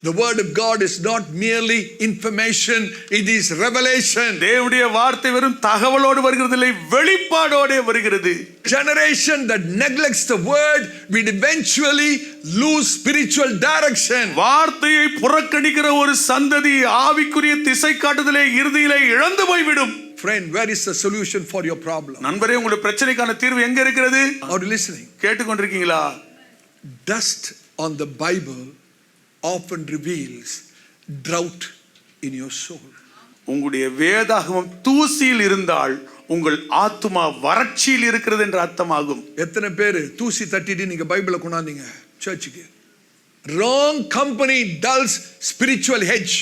The word of God is not merely information, it is revelation. தேவனுடைய வார்த்தை வெறும் தகவலோடு வருகிறதில்லை, வெளிப்பாடோடு வருகிறது. Generation that neglects the word will eventually lose spiritual direction. வார்த்தையை புறக்கணிக்கிற ஒரு சந்ததி ஆவிக்குரிய திசை காட்டுதலை இறுதியிலே இழந்து போய்விடும். Friend, where is the solution for your problem? நண்பரே, உங்களுடைய பிரச்சனைக்கான தீர்வு எங்க இருக்கிறது? Are you listening? கேட்டுக்கொண்டிருக்கீங்களா? Dust on the Bible often reveals drought in your soul. உங்களுடைய வேதாகமம் தூசியில் இருந்தால் உங்கள் ஆத்துமா வறட்சியில் இருக்கிறது என்ற அர்த்தமாகும். எத்தனை பேர் தூசி தட்டிட்டு நீங்க பைபிளை கொண்டாந்தீங்க சர்ச்சுக்கு? Wrong company dulls spiritual hedge.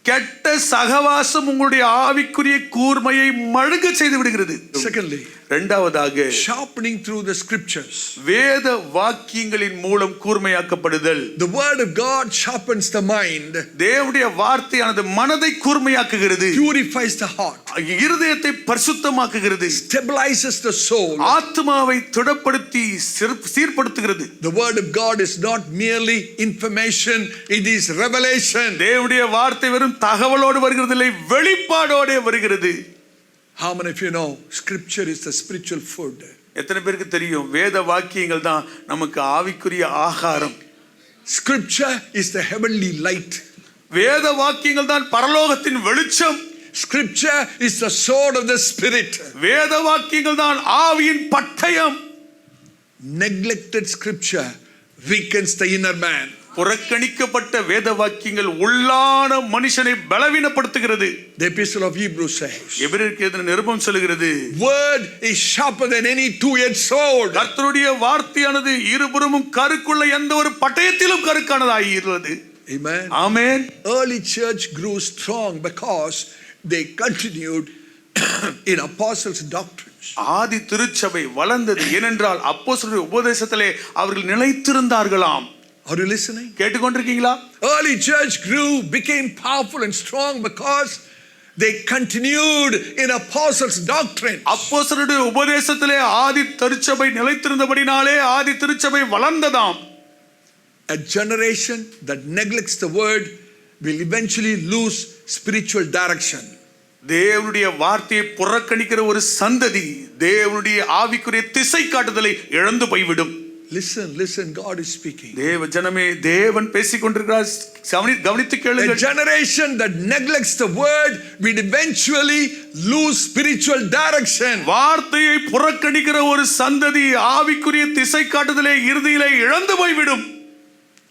கெட்ட சகவாசம் உங்களுடைய ஆவிக்குரிய கூர்மையை மழுங்க செய்து விடுகிறது. Secondly, இரண்டாவதாக sharpening through the scriptures. வேத வாக்கியங்களின் மூலம் கூர்மையாக்கப்படுதல். The word of God sharpens the mind. தேவனுடைய வார்த்தையானது மனதை கூர்மையாக்குகிறது. Purifies the heart. இருதயத்தை பரிசுத்தமாக்குகிறது. Stabilizes the soul. ஆத்மாவை திடப்படுத்தி சீர்படுத்துகிறது. The word of God is not merely information, it is revelation. தேவனுடைய வார்த்தை வெறும் தகவலோடு வருகிறதில்லை, வெளிப்பாடோடு வருகிறது. How many of you know scripture is the spiritual food? எத்தனை பேருக்கு தெரியும் வேத வாக்கியங்கள் தான் நமக்கு ஆவிக்குரிய ஆகாரம்? Scripture is the heavenly light. வேத வாக்கியங்கள் தான் பரலோகத்தின் வெளிச்சம். Scripture is the sword of the spirit. வேத வாக்கியங்கள் தான் ஆவியின் பட்டயம். Neglected scripture weakens the inner man. புறக்கணிக்கப்பட்ட வேத வாக்கியங்கள் உள்ளான மனுஷனை பலவீனப்படுத்துகிறது. The epistle of Hebrews says, எபிரேயருக்கு எழுதின நிருபம் சொல்கிறது, word is sharper than any two-edged sword. கர்த்தருடைய வார்த்தையானது இருபுறமும் கருக்குள்ள எந்த ஒரு பட்டயத்திலும் கருக்கானதாய் இருக்கிறது. Amen. Amen. Early church grew strong because they continued in apostles' doctrines. ஆதி திருச்சபை வளர்ந்தது ஏனென்றால் அப்போஸ்தலருடைய உபதேசத்திலே அவர்கள் நிலைத்திருந்தார்களாம். Are you listening? கேட்டுக்கொண்டிருக்கீங்களா? Early church grew, became powerful and strong because they continued in apostles' doctrine. அப்போஸ்தலருடைய உபதேசத்திலே ஆதி திருச்சபை நிலைத்திருந்தபடினாலே ஆதி திருச்சபை வளர்ந்ததாம். A generation that neglects the word will eventually lose spiritual direction. தேவனுடைய வார்த்தையை புறக்கணிக்கிற ஒரு சந்ததி தேவனுடைய ஆவிக்குரிய திசை காட்டுதலை இழந்து போய்விடும். Listen, God is speaking. தேவ ஜனமே, தேவன் பேசிக் கொண்டிருக்கிறார், கவனித்து கேளுங்கள். A generation that neglects the word will eventually lose spiritual direction. வார்த்தையை புறக்கணிக்கிற ஒரு சந்ததி ஆவிக்குரிய திசை காட்டுதலை இறுதியிலே இழந்து போய்விடும்.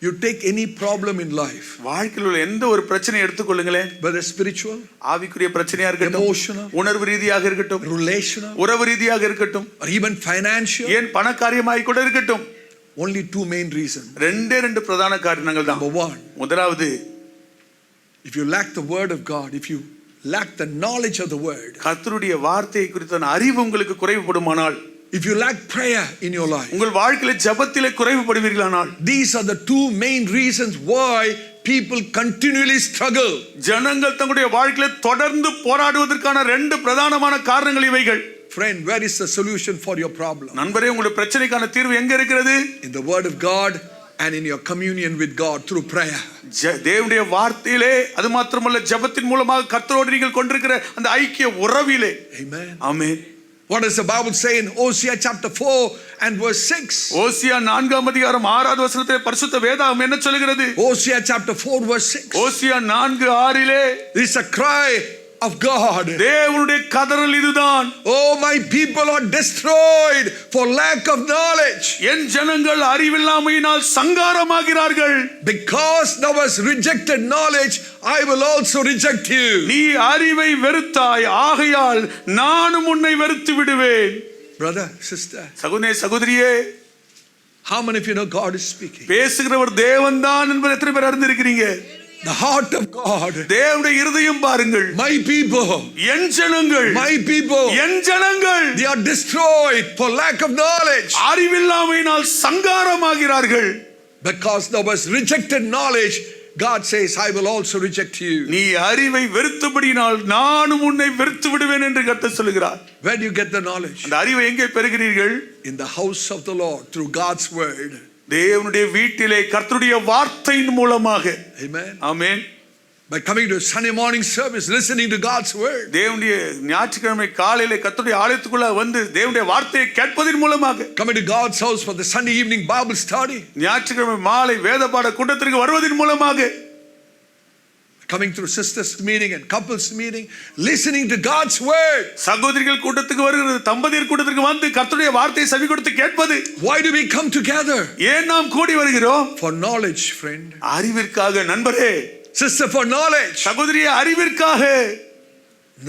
You take any problem in life, வாழ்க்கையில் உள்ள எந்த ஒரு பிரச்சனை எடுத்துக்கொள்ளுங்களேன், whether spiritual, ஆவிக்குரிய பிரச்சனையா இருக்கட்டும், emotional, உணர்வு ரீதியாக இருக்கட்டும், relational, உறவு ரீதியாக இருக்கட்டும், or even financial, ஏன் பணக்காரியமாய் கூட இருக்கட்டும், only two main reasons. ரெண்டு பிரதான காரணங்கள் தான். Number one, முதலாவது, if you lack the word of God, if you lack the knowledge of the word, கர்த்தருடைய வார்த்தையை குறித்த அறிவு உங்களுக்கு குறைவுபடுமானால், if you lack prayer in your life, உங்கள் வாழ்க்கையில ஜெபத்திலே குறைவுபடுவீர்களானால், these are the two main reasons why people continually struggle. ஜனங்கள் தங்களுடைய வாழ்க்கையில தொடர்ந்து போராடுவதற்கான ரெண்டு பிரதானமான காரணங்கள் இவைகள். Friend, where is the solution for your problem? நண்பரே, உங்களுடைய பிரச்சனைக்கான தீர்வு எங்க இருக்கிறது? In the word of God and in your communion with God through prayer. தேவனுடைய வார்த்தையிலே, அது மாத்திரமல்ல ஜெபத்தின் மூலமாக கர்த்தரோடு நீங்கள் கொண்டிருக்கிற அந்த ஐக்கிய உறவிலே. Amen. Amen. What does the Bible say in Hosea chapter 4 and verse 6? ஓசியா 4 அதிகாரம் 6வது வசனத்திலே பரிசுத்த வேதம் என்ன சொல்கிறது? Hosea chapter 4 verse 6. Hosea 4:6 This is a cry of God. தேவனுடைய கதறல் இதுதான். Oh, my people are destroyed for lack of knowledge. என் ஜனங்கள் அறிவில்லாமையினால் சங்காரமாகிறார்கள். Because thou hast rejected knowledge, I will also reject you. நீ அறிவை வெறுத்தாய், ஆகையால் நானும் உன்னை வெறுத்து விடுவேன். Brother, sister, சகோதரனே, சகோதரியே, how many of you know God is speaking? பேசுகிறவர் தேவன்தான் என்பதை எத்தனை பேர் அறிந்திருக்கிறீங்க? The heart of God. தேவனுடைய இருதயம் பாருங்கள். My people, என் ஜனங்கள், my people, என் ஜனங்கள் they are destroyed for lack of knowledge. அறிவில்லாமையினால் சங்காரமாகிறார்கள். Because thou hast rejected knowledge, God says, I will also reject you. நீ அறிவை வெறுத்தபடியினால் நானும் உன்னை வெறுத்து விடுவேன் என்று கர்த்தர் சொல்கிறார். Where do you get the knowledge? அந்த அறிவை எங்கே பெறுகிறீர்கள்? In the house of the Lord through God's word. தேவனுடைய வீட்டிலே கர்த்தருடைய வார்த்தையின் மூலமாக. Amen. Amen. By coming to Sunday morning service, listening to God's word. தேவனுடைய ஞாயிற்றுக்கிழமை காலையிலே கர்த்தருடைய ஆலயத்துக்குள்ள வந்து தேவனுடைய வார்த்தையை கேட்பதின் மூலமாக. Coming to God's house for the Sunday evening Bible study. ஞாயிற்றுக்கிழமை மாலை வேத பாட கூட்டத்திற்கு வருவதின் மூலமாக. Coming through sisters meeting and couples meeting, listening to God's word. சகோதரிகள் கூட்டத்துக்கு வருகிறது, தம்பதியர் கூட்டத்திற்கு வந்து கர்த்தருடைய வார்த்தையை செவி கொடுத்து கேட்பது. Why do we come together? ஏன் நாம் கூடி வருகிறோம்? For knowledge, friend. அறிவிற்காக நண்பரே. Sister, for knowledge. சகோதரியே, அறிவிற்காக.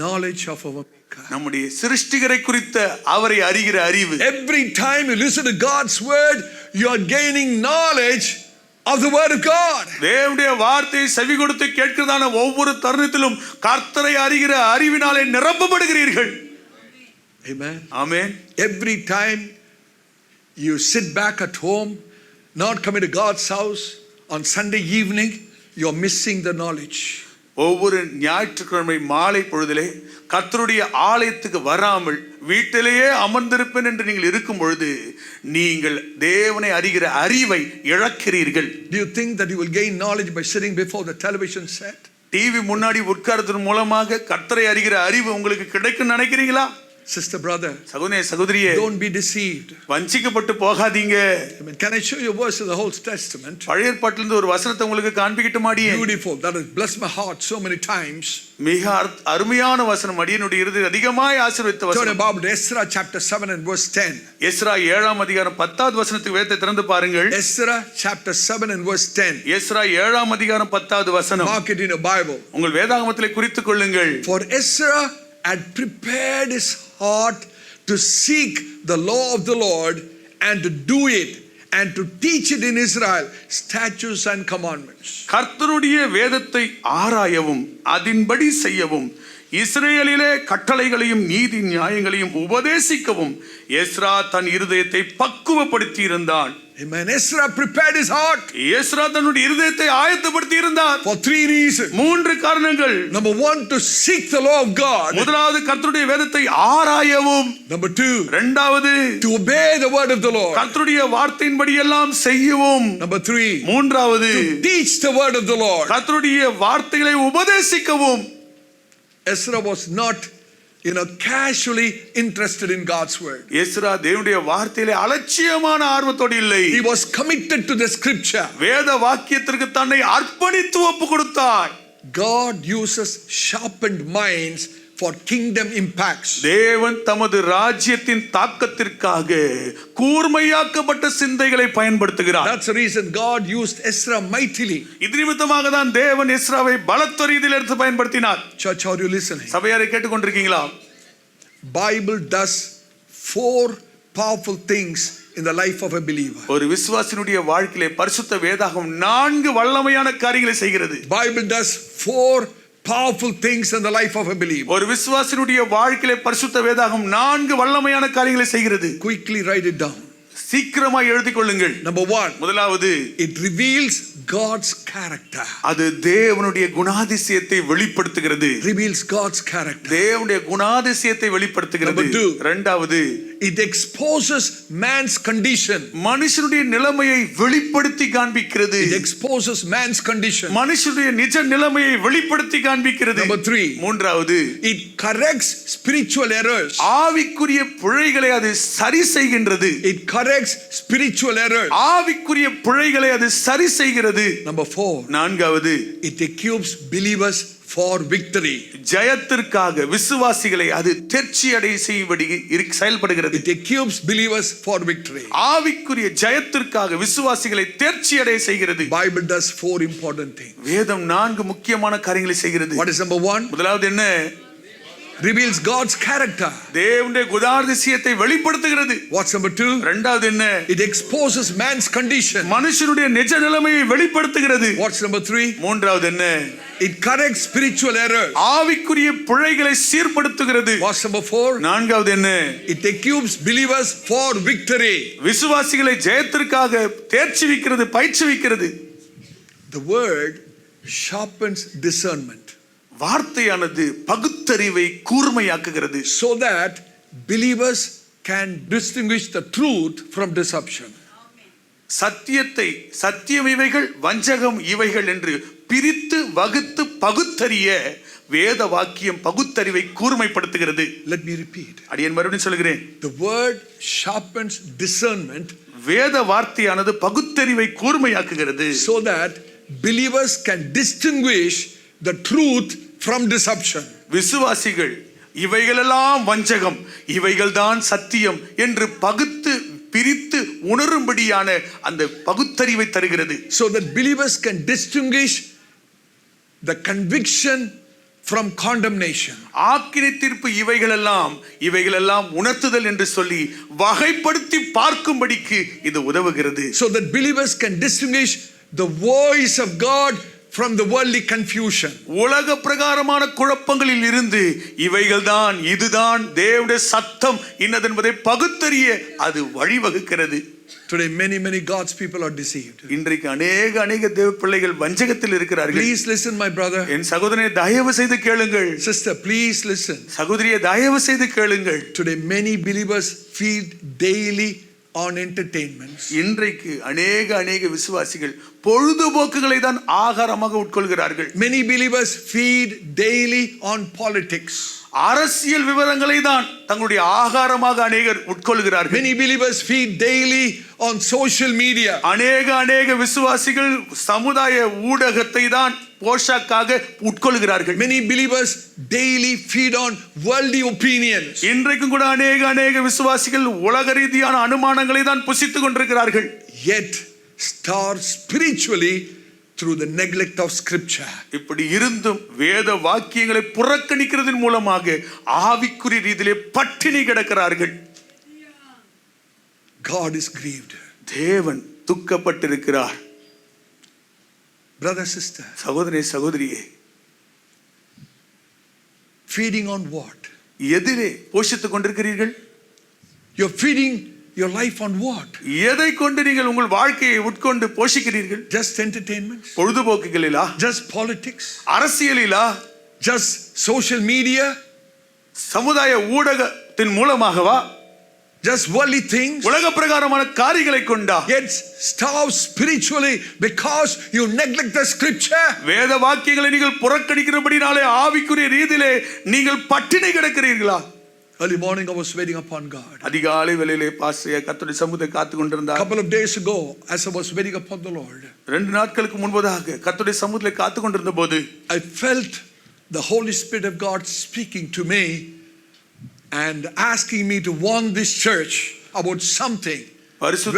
Knowledge of our Maker. நம்முடைய சிருஷ்டிகரை குறித்த அவரை அறிகிற அறிவு. Every time you listen to God's word, you are gaining knowledge of the word of God. தேவனுடைய வார்த்தையை செவி கொடுத்து கேட்கிறதான ஒவ்வொரு தருணத்திலும் கர்த்தரை அறிகிற அறிவினாலே நிரப்பப்படுகிறீர்கள். Amen. Amen. Every time you sit back at home, not coming to God's house on Sunday evening, you are missing the knowledge. ஒவ்வொரு ஞாயிற்றுக்கிழமை மாலை பொழுதிலே கர்த்தருடைய ஆலயத்துக்கு வராமல் வீட்டிலேயே அமர்ந்திருப்பேன் என்று நீங்கள் இருக்கும் பொழுது நீங்கள் தேவனை அறிகிற அறிவை இழக்கிறீர்கள். Do you think that you will gain knowledge by sitting before the television set? TV முன்னாடி உட்கார்றதன் மூலமாக கர்த்தரை அறிகிற அறிவு உங்களுக்கு கிடைக்கும் நினைக்கிறீங்களா? Sister, brother, சகோதரியே, don't be deceived. வஞ்சிக்கப்பட்டு போகாதீங்க. Amen. Can I show you a verse of the Old Testament? பழைய ஏற்பாட்டிலிருந்து ஒரு வசனத்தை உங்களுக்கு காண்பிக்கட்டுமாடியே? Beautiful. That has blessed my heart so many times. மிக அருமையான வசனம், அடியனுடைய இருதயத்தை அதிகமாய் ஆசீர்வதித்த Turn வசனம். about Ezra chapter 7 and verse 10. Ezra 7ஆம் அதிகாரம் 10வது வசனத்துக்கு வேதத்தை திறந்து பாருங்கள். Ezra chapter 7 and verse 10. Ezra 7ஆம் அதிகாரம் 10வது வசனம். Mark it in your Bible. உங்கள் வேதாகமத்திலே குறித்துக் கொள்ளுங்கள். For Ezra had prepared his heart to seek the law of the Lord and to do it and to teach it in Israel, statutes and commandments. கர்த்தருடைய வேதத்தை ஆராயவும் அதின்படி செய்யவும் இஸ்ரேலிலே கட்டளைகளையும் நீதி நியாயங்களையும் உபதேசிக்கவும் எஸ்ரா தன் இருதயத்தை பக்குவப்படுத்தி இருந்தான். Amen. Ezra prepared his heart. Ezra தன்னுடைய இருதயத்தை ஆயத்தப்படுத்தி இருந்தார். For 3 reasons. 3 காரணங்கள். Number 1, to seek the law of God. முதலாவது கர்த்தருடைய வேதத்தை ஆராயவும். Number 2, இரண்டாவது to obey the word of the Lord. கர்த்தருடைய வார்த்தையின்படி எல்லாம் செய்யவும். Number 3, மூன்றாவது to teach the word of the Lord. கர்த்தருடைய வார்த்தைகளை உபதேசிக்கவும். Ezra was not casually interested in God's word. Ezra தேவனுடைய வார்த்தையிலே அலட்சியமான ஆர்வத்தோடு இல்லை. He was committed to the scripture. வேத வாக்கியத்திற்கு தன்னை அர்ப்பணித்து ஒப்பு கொடுத்தார். God uses sharpened minds for kingdom impacts. தேவன் தமது ராஜ்யத்தின் தாக்கத்திற்காக கூர்மையாக்கப்பட்ட சிந்தைகளை பயன்படுத்துகிறார். That's the reason God used Ezra mightily. இது நிமித்தமாக தான் தேவன் எஸ்ராவை பலத்த ரீதியில் எடுத்து பயன்படுத்தினார். Church, are you listening? சபையாரை கேட்டுக்கொண்டிருக்கீங்களா? Bible does 4 powerful things in the life of a believer. ஒரு விசுவாசினுடைய வாழ்க்கையிலே பரிசுத்த வேதாகம் 4 வல்லமையான காரியங்களை செய்கிறது. Bible does 4 powerful things in the life of a believer. ஒரு விசுவாசினுடைய வாழ்க்கையிலே பரிசுத்த வேதாகம் 4 வல்லமையான காரியங்களை செய்கிறது. Quickly write it down. சீக்கிரமாக எழுதிக் கொள்ளுங்கள். Number 1, முதலாவது, it reveals God's character. அது தேவனுடைய குணாதிசயத்தை வெளிப்படுத்துகிறது. Reveals God's character. தேவனுடைய குணாதிசயத்தை வெளிப்படுத்துகிறது. Number 2, இரண்டாவது, it exposes man's condition. மனுஷனுடைய நிலைமையை வெளிப்படுத்தி காண்பிக்கிறது. It exposes man's condition. மனுஷனுடைய நிஜ நிலைமையை வெளிப்படுத்தி காண்பிக்கிறது. Number 3, மூன்றாவது, it corrects spiritual errors. ஆவிக்குரிய பிழைகளை அது சரி செய்கின்றது. It corrects spiritual errors. ஆவிக்குரிய பிழைகளை அது சரி செய்கிறது. Number 4, நான்காவது, it equips believers for victory. ஜெயத்திற்காக விசுவாசிகளை அது தேர்ச்சி அடைய செய்யும்படி செயல்படுகிறது. It equips believers for victory. ஆவிக்குரிய ஜெயத்திற்காக விசுவாசிகளை தேர்ச்சி அடைய செய்கிறது. Bible does 4 important things. வேதம் 4 முக்கியமான காரியங்களை செய்கிறது. What is number 1? முதலாவது என்ன? Reveals God's character. தேவனுடைய குணாதிசயத்தை வெளிப்படுத்துகிறது. What's number 2? இரண்டாவது என்ன? It exposes man's condition. மனுஷனுடைய நிஜ நிலைமையை வெளிப்படுத்துகிறது. What's number 3? மூன்றாவது என்ன? It corrects spiritual errors. ஆவிக்குரிய பிழைகளை சீர்படுத்துகிறது. What's number 4? நான்காவது என்ன? It equips believers for victory. விசுவாசிகளை ஜெயத்திற்காக தேர்ச்சிவிக்கிறது, பயிற்சிவிக்கிறது. The word sharpens discernment. வார்த்தையானது பகுத்தறிவை கூர்மையாக்குகிறது. So that believers can distinguish the truth from deception. சத்தியத்தை சத்தியம் இவைகள் வஞ்சகம் இவைகள் என்று பிரித்து வகுத்து பகுத்தறிய வேத வாக்கியம் பகுத்தறிவை கூர்மைப்படுத்துகிறது. Let me repeat. அடியேன் மறுபடியும் சொல்கிறேன். The word sharpens discernment. வேத வார்த்தையானது பகுத்தறிவை கூர்மையாக்குகிறது. So that believers can distinguish the truth from deception. விசுவாசிகள் இவைகளெல்லாம் வஞ்சகம் இவைகள்தான் சத்தியம் என்று பகுத்து பிரித்து உணரும்படியான அந்த பகுத்தறிவை தருகிறது. So that believers can distinguish the conviction from condemnation. ஆக்கினை தீர்ப்பு இவைகளெல்லாம் உணர்த்துதல் என்று சொல்லி வகைப்படுத்தி பார்க்கும்படிக்கு இது உதவுகிறது. So that believers can distinguish the voice of God from the worldly confusion. உலக பிரகாரமான குழப்பங்களில் இருந்து இவைகள்தான் இதுதான் தேவனுடைய சத்தம் இன்னதென்பதை பகுத்தறிய அது வழிவகுக்கிறது. Today many God's people are deceived. இன்றைக்கு அநேக தேவ பிள்ளைகள் வஞ்சகத்தில் இருக்கிறார்கள். Please listen my brother. என் சகோதரனே தயவு செய்து கேளுங்கள். Sister please listen. சகோதரியே தயவு செய்து கேளுங்கள். Today many believers feed daily on entertainments. இன்றைக்கு அநேக விசுவாசிகள் பொழுதுபோக்குகளை தான் ஆகாரமாக உட்கொள்கிறார்கள். Many believers feed daily on politics. அரசியல் விவரங்களை தான் தங்களுடைய ஆகாரமாக அநேகர் உட்கொள்கிறார்கள். Many believers feed daily on social media. அநேக விசுவாசிகள் சமுதாய ஊடகத்தை தான் போஷாக்காக உட்கொள்கிறார்கள். Many believers daily feed on worldly opinions. இன்றைக்கும் கூட அநேக விசுவாசிகள் உலக ரீதியான அனுமானங்களை தான் புசித்துக் கொண்டிருக்கிறார்கள். Yet starve spiritually through the neglect of scripture. இப்படி இருந்தும் வேத வாக்கியங்களை புறக்கணிக்கிறதன் மூலமாக ஆவிக்குரிய ரீதியிலே பட்டினி கிடக்கிறார்கள். God is grieved. தேவன் துக்கப்பட்டிருக்கிறார். Brother sister, சகோதரியே feeding on what? எதிலே போஷித்துக் கொண்டிருக்கிறீர்கள்? You're feeding your life on what? எதை கொண்டு நீங்கள் உங்கள் வாழ்க்கையை உட்கொண்டு போஷிக்கிறீர்கள்? Just entertainment? பொழுதுபோக்குகளிலா? Just politics? அரசியலிலா? Just social media? சமுதாய ஊடகத்தின் மூலமாகவா? Just worldly things? உலக பிரகாரமான காரியங்களை கொண்டா? Yet starve spiritually because you neglect the scripture. வேத வாக்கியங்களை நீங்கள் புறக்கணிக்கிறபடினாலே ஆவிக்குரிய ரீதியிலே நீங்கள் பட்டினி கிடக்கிறீர்களா? Early morning I was waiting upon God. அதிகாலை வேளையிலே பாஸ்டர் கர்த்தருடைய சமூகத்தை காத்து கொண்டிருந்தார். Couple of days ago as I was waiting upon the Lord, 2 நாட்களுக்கு முன்பதாக கர்த்தருடைய சமூகத்திலே காத்து கொண்டிருந்த போது I felt the Holy Spirit of God speaking to me and asking me to warn this church about something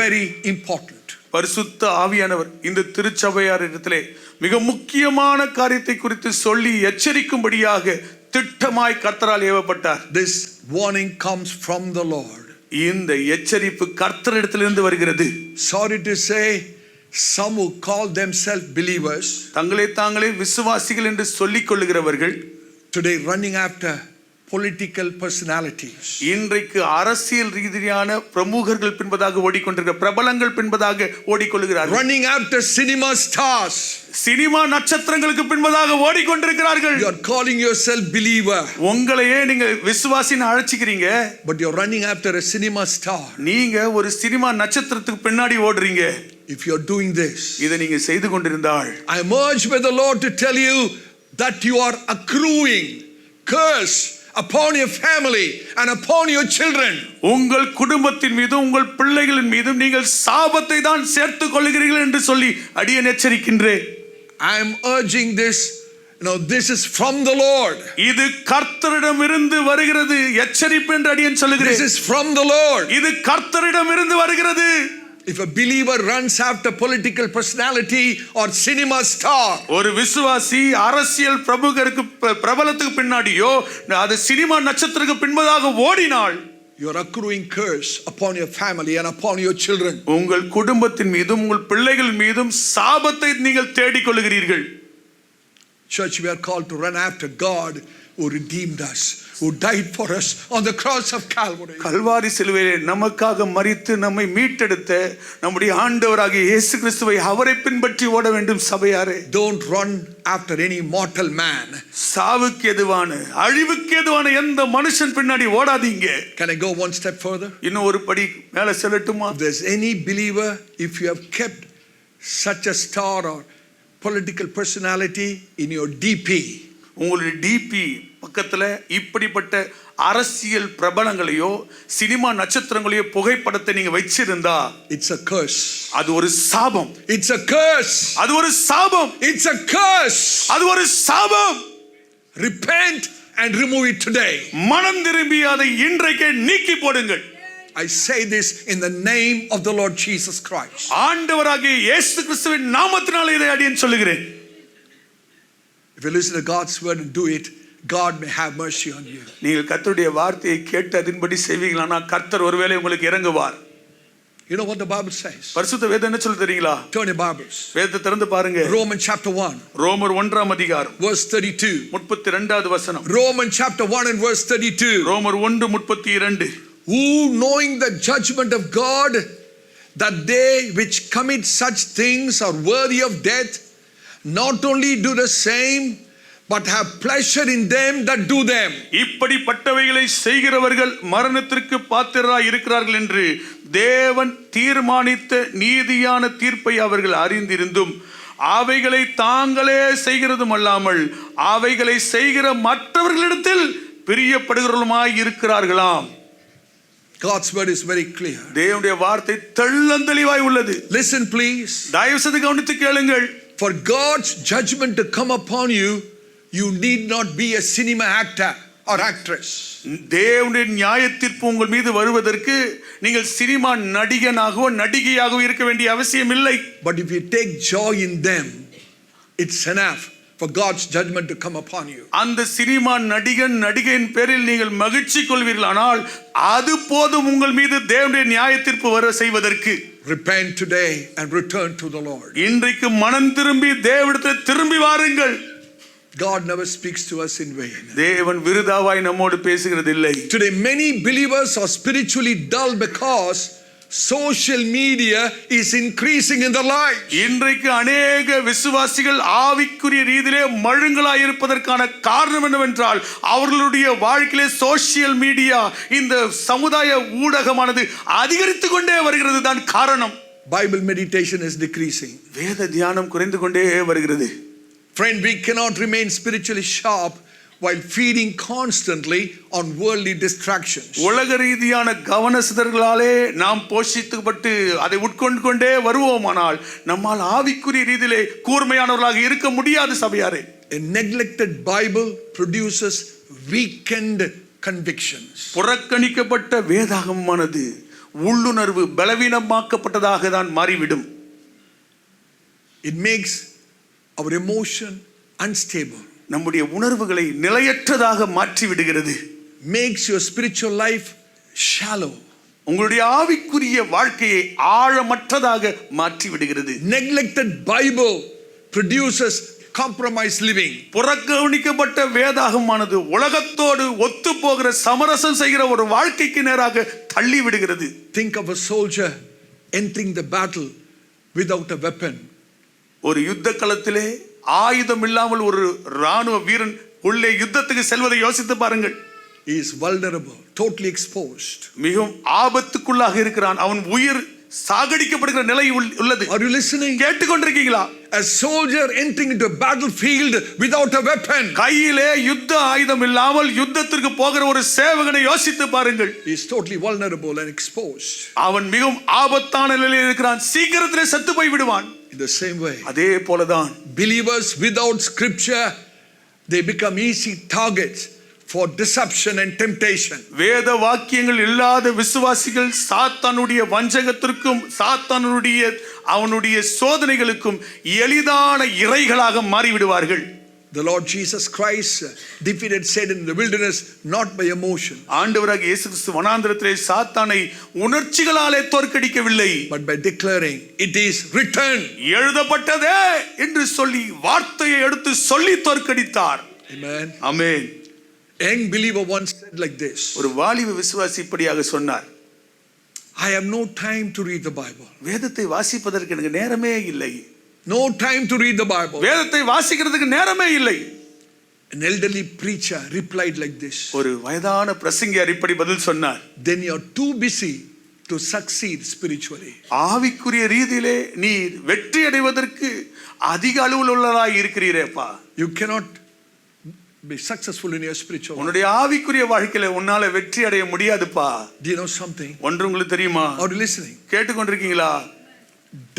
very important. பரிசுத்த ஆவியானவர் இந்த திருச்சபையாரிடத்திலே மிக முக்கியமான காரியத்தை குறித்து சொல்லி எச்சரிக்கும்படியாக திட்டமாய் கர்த்தரால் ஏவப்பட்டார். This warning comes from the Lord. இந்த எச்சரிப்பு கர்த்தரிடத்திலிருந்து வருகிறது. Sorry to say, some who call themselves believers தங்களை தாங்களே விசுவாசிகள் என்று சொல்லிக் கொள்ளுகிறவர்கள் today running after political personalities. இன்றைக்கு அரசியல் ரீதியான பிரமுகர்கள் பின்பதாக ஓடிக்கொண்டிருக்கிற பிரபலங்கள் பின்பதாக ஓடிக்கொள்கிறார்கள். Running after cinema stars. Cinema நட்சத்திரங்களுக்கு பின்பதாக ஓடிக்கொண்டிருக்கிறார்கள். You are calling yourself believer. உங்களையே நீங்க விசுவாசின்னு அழைச்சிக்கிறீங்க. But you are running after a cinema star. நீங்க ஒரு சினிமா நட்சத்திரத்துக்கு பின்னாடி ஓடுறீங்க. If you are doing this, இதை நீங்க செய்து கொண்டிருந்தால் I emerge with the Lord to tell you that you are accruing curse upon your family and upon your children. உங்கள் குடும்பத்தின் மீதும் உங்கள் பிள்ளைகளின் மீதும் நீங்கள் சாபத்தை தான் சேர்த்துக் கொள்கிறீர்கள் என்று சொல்லி அடியேன் எச்சரிக்கின்றேன். I am urging this. This is from the Lord. இது கர்த்தரிடமிருந்து வருகிறது. எச்சரிப்பு என்று அடியேன் சொல்லுகிறேன். This is from the Lord. இது கர்த்தரிடமிருந்து வருகிறது. If a believer runs after political personality or cinema star, ஒரு விசுவாசி அரசியல் பிரமுகருக்கு பிரபலத்துக்கு பின்னாடியோ அது சினிமா நட்சத்திரத்துக்கு பின்பதாக ஓடினால் you are accruing curse upon your family and upon your children. உங்கள் குடும்பத்தின் மீதும் உங்கள் பிள்ளைகள் மீதும் சாபத்தை நீங்கள் தேடிக் கொள்கிறீர்கள். Church, we are called to run after God who redeemed us, who died for us on the cross of Calvary. Kalvari சிலுவையிலே நமக்காக மரித்து நம்மை மீட்டெடுத்த நம்முடைய ஆண்டவராகிய இயேசு கிறிஸ்துவை அவரை பின்பற்றி ஓட வேண்டும் சபையாரே. Don't run after any mortal man. சாவுக்கு எதுவான அழிவுக்கு எதுவான எந்த மனுஷன் பின்னாடி ஓடாதீங்க. Can I go one step further? இன்னும் ஒரு படி மேல செல்லட்டுமா? If there's any believer, if you have kept such a star or political personality in your DP, உங்களுடைய டிபி பக்கத்துல இப்படிப்பட்ட அரசியல் பிரபலங்களையோ சினிமா நட்சத்திரங்களையோ புகைப்படத்தை நீங்க வச்சிருந்தா, it's a curse. அது ஒரு சாபம். It's a curse. அது ஒரு சாபம். It's a curse. அது ஒரு சாபம். Repent and remove it today. மனம் திரும்பி அதை இன்றைக்கே நீக்கி போடுங்கள். I say this in the name of the Lord Jesus Christ. ஆண்டவராகிய இயேசு கிறிஸ்துவின் நாமத்தினாலே இதை அடியேன் சொல்லுகிறேன். If you listen to God's word and do it, God may have mercy on you. நீங்கள் கர்த்தருடைய வார்த்தையை கேட்டு அதன்படி செய்வீங்களானா கர்த்தர் ஒருவேளை உங்களுக்கு இறங்குவார். You know what the Bible says? பரிசுத்த வேதம் என்ன சொல்லுது தெரியுங்களா? Turn your Bibles. வேதத்தை திறந்து பாருங்க. Romans chapter 1. ரோமர் 1ஆம் அதிகாரம் verse 32. 32வது வசனம். Romans chapter 1 and verse 32. ரோமர் 1:32. Who knowing the judgment of God, that they which commit such things are worthy of death, not only do the same, but have pleasure in them that do them. இப்படிப்பட்டவைகளை செய்கிறவர்கள் மரணத்திற்கு பாத்திரராய் இருக்கிறார்கள் என்று தேவன் தீர்மானித்த நீதியான தீர்ப்பை அவர்கள் அறிந்திருந்தும் அவைகளை தாங்களே செய்கிறதும் அல்லாமல் அவைகளை செய்கிற மற்றவர்களிடத்தில் பிரியப்படுகிறவர்களுமாய் இருக்கிறார்களாம். God's word is very clear. தேவனுடைய வார்த்தை தெள்ளந்தெளிவாய் உள்ளது. Listen please. தயவு செய்து கவனித்து கேளுங்கள். For God's judgment to come upon you, you need not be a cinema actor or actress. தேவனுடைய நியாயத்தீர்ப்பு உங்கள் மீது வருவதற்கு நீங்கள் சினிமா நடிகனாகவோ நடிகையாகவோ இருக்க வேண்டிய அவசியம் இல்லை. But if you take joy in them, it's enough for God's judgment to come upon you. அந்த சினிமா நடிகன் நடிகையின் பேரில் நீங்கள் மகிழ்ச்சி கொள்வீர்களானால் அது போதும் உங்கள் மீது தேவனுடைய நியாயத்தீர்ப்பு வர செய்வதற்கு. Repent today and return to the Lord. இன்றைக்கு மனம் திரும்பி தேவனிடத்தில் திரும்பி வாருங்கள். God never speaks to us in vain. தேவன் விருதாவாய் நம்மோடு பேசுகிறது இல்லை. Today many believers are spiritually dull because social media is increasing in their lives. இன்றைக்கு अनेक விசுவாசிகள் ஆவிக்குரிய ரீதியிலே மழுங்கலாய் இருப்பதற்கான காரணம் என்னவென்றால் அவர்களுடைய வாழ்க்கையிலே சோஷியல் மீடியா இந்த சமுதாய ஊடகமானது அதிகரித்து கொண்டே வருகிறது தான் காரணம். Bible meditation is decreasing. வேத தியானம் குறைந்து கொண்டே வருகிறது. Friend, we cannot remain spiritually sharp while feeding constantly on worldly distractions. உலக ரீதியான கவன சிதறல்களாலே நாம் போஷிக்கப்பட்டு அதை உட்கொண்டு கொண்டே வருவோமானால் நம்மால் ஆவிக்குரிய ரீதியிலே கூர்மையானவர்களாக இருக்க முடியாது சபையாரே. A neglected Bible produces weakened convictions. புறக்கணிக்கப்பட்ட வேதாகமானது உள்ளுணர்வு பலவீனமாக்கப்பட்டதாக தான் மாறிவிடும். It makes our emotion unstable. நம்முடைய உணர்வுகளை நிலையற்றதாக மாற்றி விடுகிறது. Makes your spiritual life shallow. உங்களுடைய ஆவிக்குரிய வாழ்க்கையை ஆழமற்றதாக மாற்றி விடுகிறது. Neglected Bible produces compromised living. புறக்கணிக்கப்பட்ட வேதாகமானது உலகத்தோடு ஒத்து போகிற சமரசம் செய்கிற ஒரு வாழ்க்கைக்கு நேராக தள்ளி விடுகிறது. Think of a soldier entering the battle without a weapon. ஒரு யுத்த களத்திலே ஆயுதம் இல்லாமல் ஒரு ராணுவ வீரன் உள்ளே யுத்தத்துக்கு செல்வதை யோசித்து பாருங்கள். He is vulnerable, totally exposed. மிகவும் ஆபத்துக்குள்ளாக இருக்கிறான். அவன் உயிர் சாகடிக்கப்படுகிற நிலை உள்ளது. Are you listening? கேட்டுக்கொண்டிருக்கீங்களா? A soldier entering into a battlefield without a weapon. கையிலே யுத்த ஆயுதம் இல்லாமல் யுத்தத்திற்கு போகிற ஒரு சேவகனை யோசித்து பாருங்கள். He is totally vulnerable and exposed. அவன் மிகவும் ஆபத்தான நிலையில் இருக்கிறான். சீக்கிரத்திலே செத்து போய் விடுவான். In the same way, அதே போலதான் believers without scripture, they become easy targets for deception and temptation. வேத வாக்கியங்கள் இல்லாத விசுவாசிகள் சாத்தானுடைய வஞ்சகத்திற்கும் சாத்தானுடைய அவனுடைய சோதனைகளுக்கும் எளிதான இரைகளாக மாறிவிடுவார்கள். The Lord Jesus Christ defeated Satan in the wilderness not by emotion, ஆண்டவராகிய இயேசு கிறிஸ்து வனாந்திரத்திலே சாத்தானை உணர்ச்சிகளாலே தோற்கடிக்கவில்லை, but by declaring it is written. young believer once said like this, ஒரு வாலிப விசுவாசி இப்படியாக சொன்னார், I have no time to read the Bible. வேதத்தை வாசிப்பதற்கு எனக்கு நேரமே இல்லை. No time to read the Bible. வேதத்தை வாசிக்கிறதுக்கு நேரமே இல்லை. An elderly preacher replied like this, ஒரு வயதான பிரசங்கியார் இப்படி பதில் சொன்னார், then you are too busy to succeed spiritually. ஆவிக்குரிய ரீதியிலே நீ வெற்றி அடைவதற்கு அதிக அளவில் உள்ளவராய் இருக்கிறீரேப்பா. You cannot be successful in your spiritual life. உன்னுடைய ஆவிக்குரிய வாழ்க்கையில உன்னால வெற்றி அடைய முடியாதுப்பா. Do you know something? ஒன்று உங்களுக்கு தெரியுமா? Are you listening? கேட்டுக்கொண்டிருக்கீங்களா?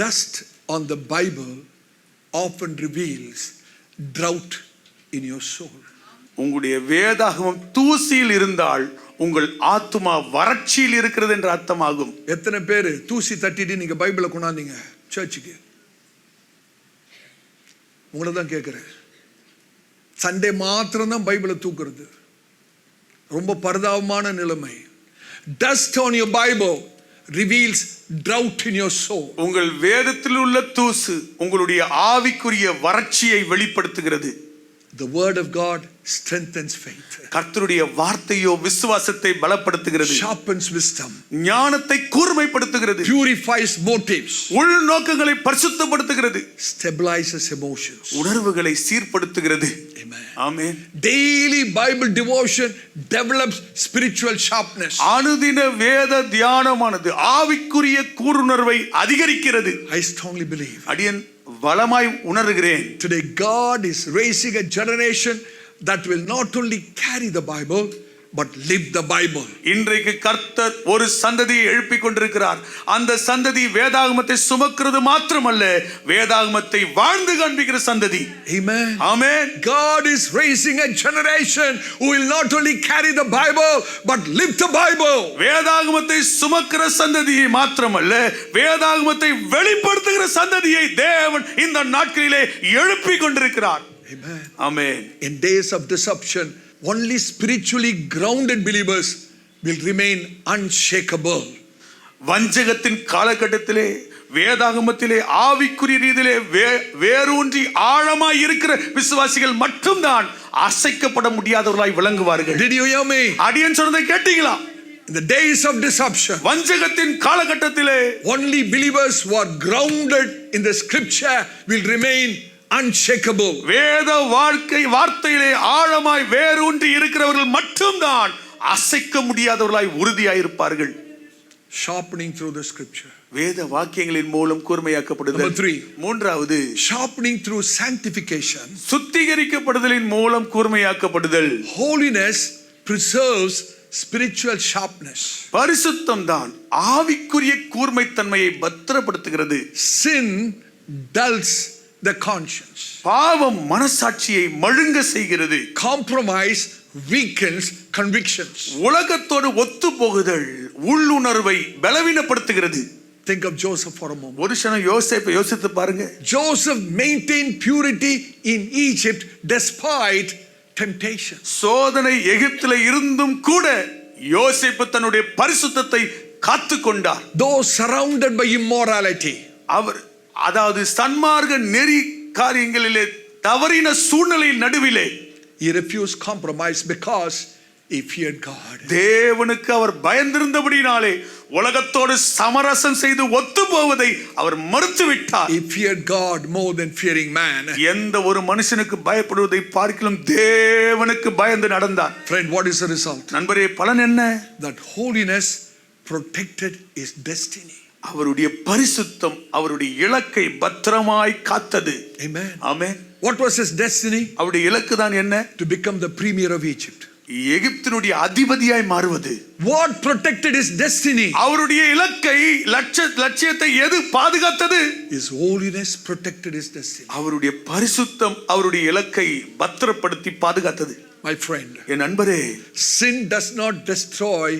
Dust on the Bible often reveals drought in your soul. உங்களுடைய வேதாகமம் தூசியில் இருந்தால் உங்கள் ஆத்துமா வறட்சியில் இருக்கிறது என்ற அர்த்தமாகும். எத்தனை பேர் தூசி தட்டிட்டு நீங்க பைபிளை கொண்டாந்தீங்க சர்ச்சுக்கு? உங்களை தான் கேட்கிறேன். சண்டே மாத்திரம் தான் பைபிளை தூக்குறது ரொம்ப பரிதாபமான நிலைமை. Dust on your Bible reveals drought in your soul. உங்கள் வேதத்தில் உள்ள தூசு உங்களுடைய ஆவிக்குரிய வறட்சியை வெளிப்படுத்துகிறது. The word of God strengthens faith. கர்த்தருடைய வார்த்தையோ விசுவாசத்தை பலப்படுத்துகிறது. Sharpens wisdom. ஞானத்தை கூர்மைப்படுத்துகிறது. Purifies motives. உள்நோக்கங்களை பரிசுத்தப்படுத்துகிறது. Stabilizes emotions. உணர்வுகளை சீர்படுத்துகிறது. Amen. ஆமென். Daily Bible devotion develops spiritual sharpness. அனுதின வேத தியானமானது ஆவிக்குரிய கூருணர்வை அதிகரிக்கிறது. I strongly believe. அடியன் வளமாய் உணர்கிறேன். Today God is raising a generation that will not only carry the Bible but live the Bible. இன்றைக்கு கர்த்தர் ஒரு சந்ததியை எழுப்பிக் கொண்டிருக்கிறார். அந்த சந்ததி வேதாகமத்தை சுமக்கிறது மாத்திரமல்ல, வேதாகமத்தை வாழ்ந்து காண்பிக்கிற சந்ததி. Amen. Amen. God is raising a generation who will not only carry the Bible but live the Bible. வேதாகமத்தை சுமக்கிற சந்ததியை மாத்திரமல்ல, வேதாகமத்தை வெளிப்படுத்துகிற சந்ததியை தேவன் இந்த நாட்களிலே எழுப்பிக் கொண்டிருக்கிறார். Amen. Amen. In days of disruption, only spiritually grounded believers will remain unshakable. வஞ்சகத்தின் காலகட்டத்திலே வேதாகமத்திலே ஆவிக்குரிய ரீதியிலே வேரூன்றி ஆழமாய் இருக்கிற விசுவாசிகள் மட்டும்தான் அசைக்கப்பட முடியாதவர்களாய் விளங்குவார்கள். Did you hear me? அடியேன் சொன்னதை கேட்டீங்களா? In the days of disruption, வஞ்சகத்தின் காலகட்டத்திலே only believers who are grounded in the scripture will remain unshakable. வேத வார்த்தையிலே ஆழமாய் வேரூன்றி இருக்கிறவர்கள் மட்டும்தான் அசைக்க முடியாதவர்களாய் உறுதியாய் இருப்பார்கள். Sharpening through the scripture. வேத வாக்கியங்களின் மூலம் கூர்மையாக்கப்படுதல். Number 3. மூன்றாவது, sharpening through sanctification. சுத்திகரிக்கப்படுதலின் மூலம் கூர்மையாக்கப்படுதல். Holiness preserves spiritual sharpness. பரிசுத்தம் தான் ஆவிக்குரிய கூர்மைத்தன்மையை பத்திரப்படுத்துகிறது. Sin dulls the conscience. பாவம் மனசாட்சியை மழுங்க செய்கிறது. Compromise weakens convictions. உலகத்தோடு ஒத்து போகுதல் உள்ளுணர்வை பலவீனப்படுத்துகிறது. Think of Joseph for a moment. ஒரு க்ஷணம் யோசேப்பை யோசித்து பாருங்க. Joseph maintained purity in Egypt despite temptation. சோதனை எகிப்திலே இருந்தும் கூட யோசேப்பு தன்னுடைய பரிசுத்தத்தை காத்து கொண்டார். Though surrounded by immorality, அவர் அதாவது சன்மார்க்க நெறி காரியங்களிலே தவறின சூழ்நிலை நடுவிலே he refused compromise because he feared God. தேவனுக்கு அவர் பயந்திருந்தபடினாலே உலகத்தோடு சமரசம் செய்து ஒத்து போவதை அவர் மறுத்துவிட்டார். He feared God more than fearing man. எந்த ஒரு மனுஷனுக்கு பயப்படுவதை பார்க்கிலும் தேவனுக்கு பயந்து நடந்தார். Friend, what is the result? நண்பரே, பலன் என்ன? That holiness protected his destiny. அவருடைய பரிசுத்தம் அவருடைய இலக்கை பத்திரமாய் காத்தது. Amen. Amen. What was his destiny? அவருடைய இலக்கு தான் என்ன? To become the premier of Egypt. எகிப்தினுடைய அதிபதியாய் மாறுவது. What protected his destiny? அவருடைய இலக்கை லட்சியத்தை எது பாதுகாத்தது? His holiness protected his destiny. அவருடைய பரிசுத்தம் அவருடைய இலக்கை பத்திரப்படுத்தி பாதுகாத்தது. My friend, என் நண்பரே, sin does not destroy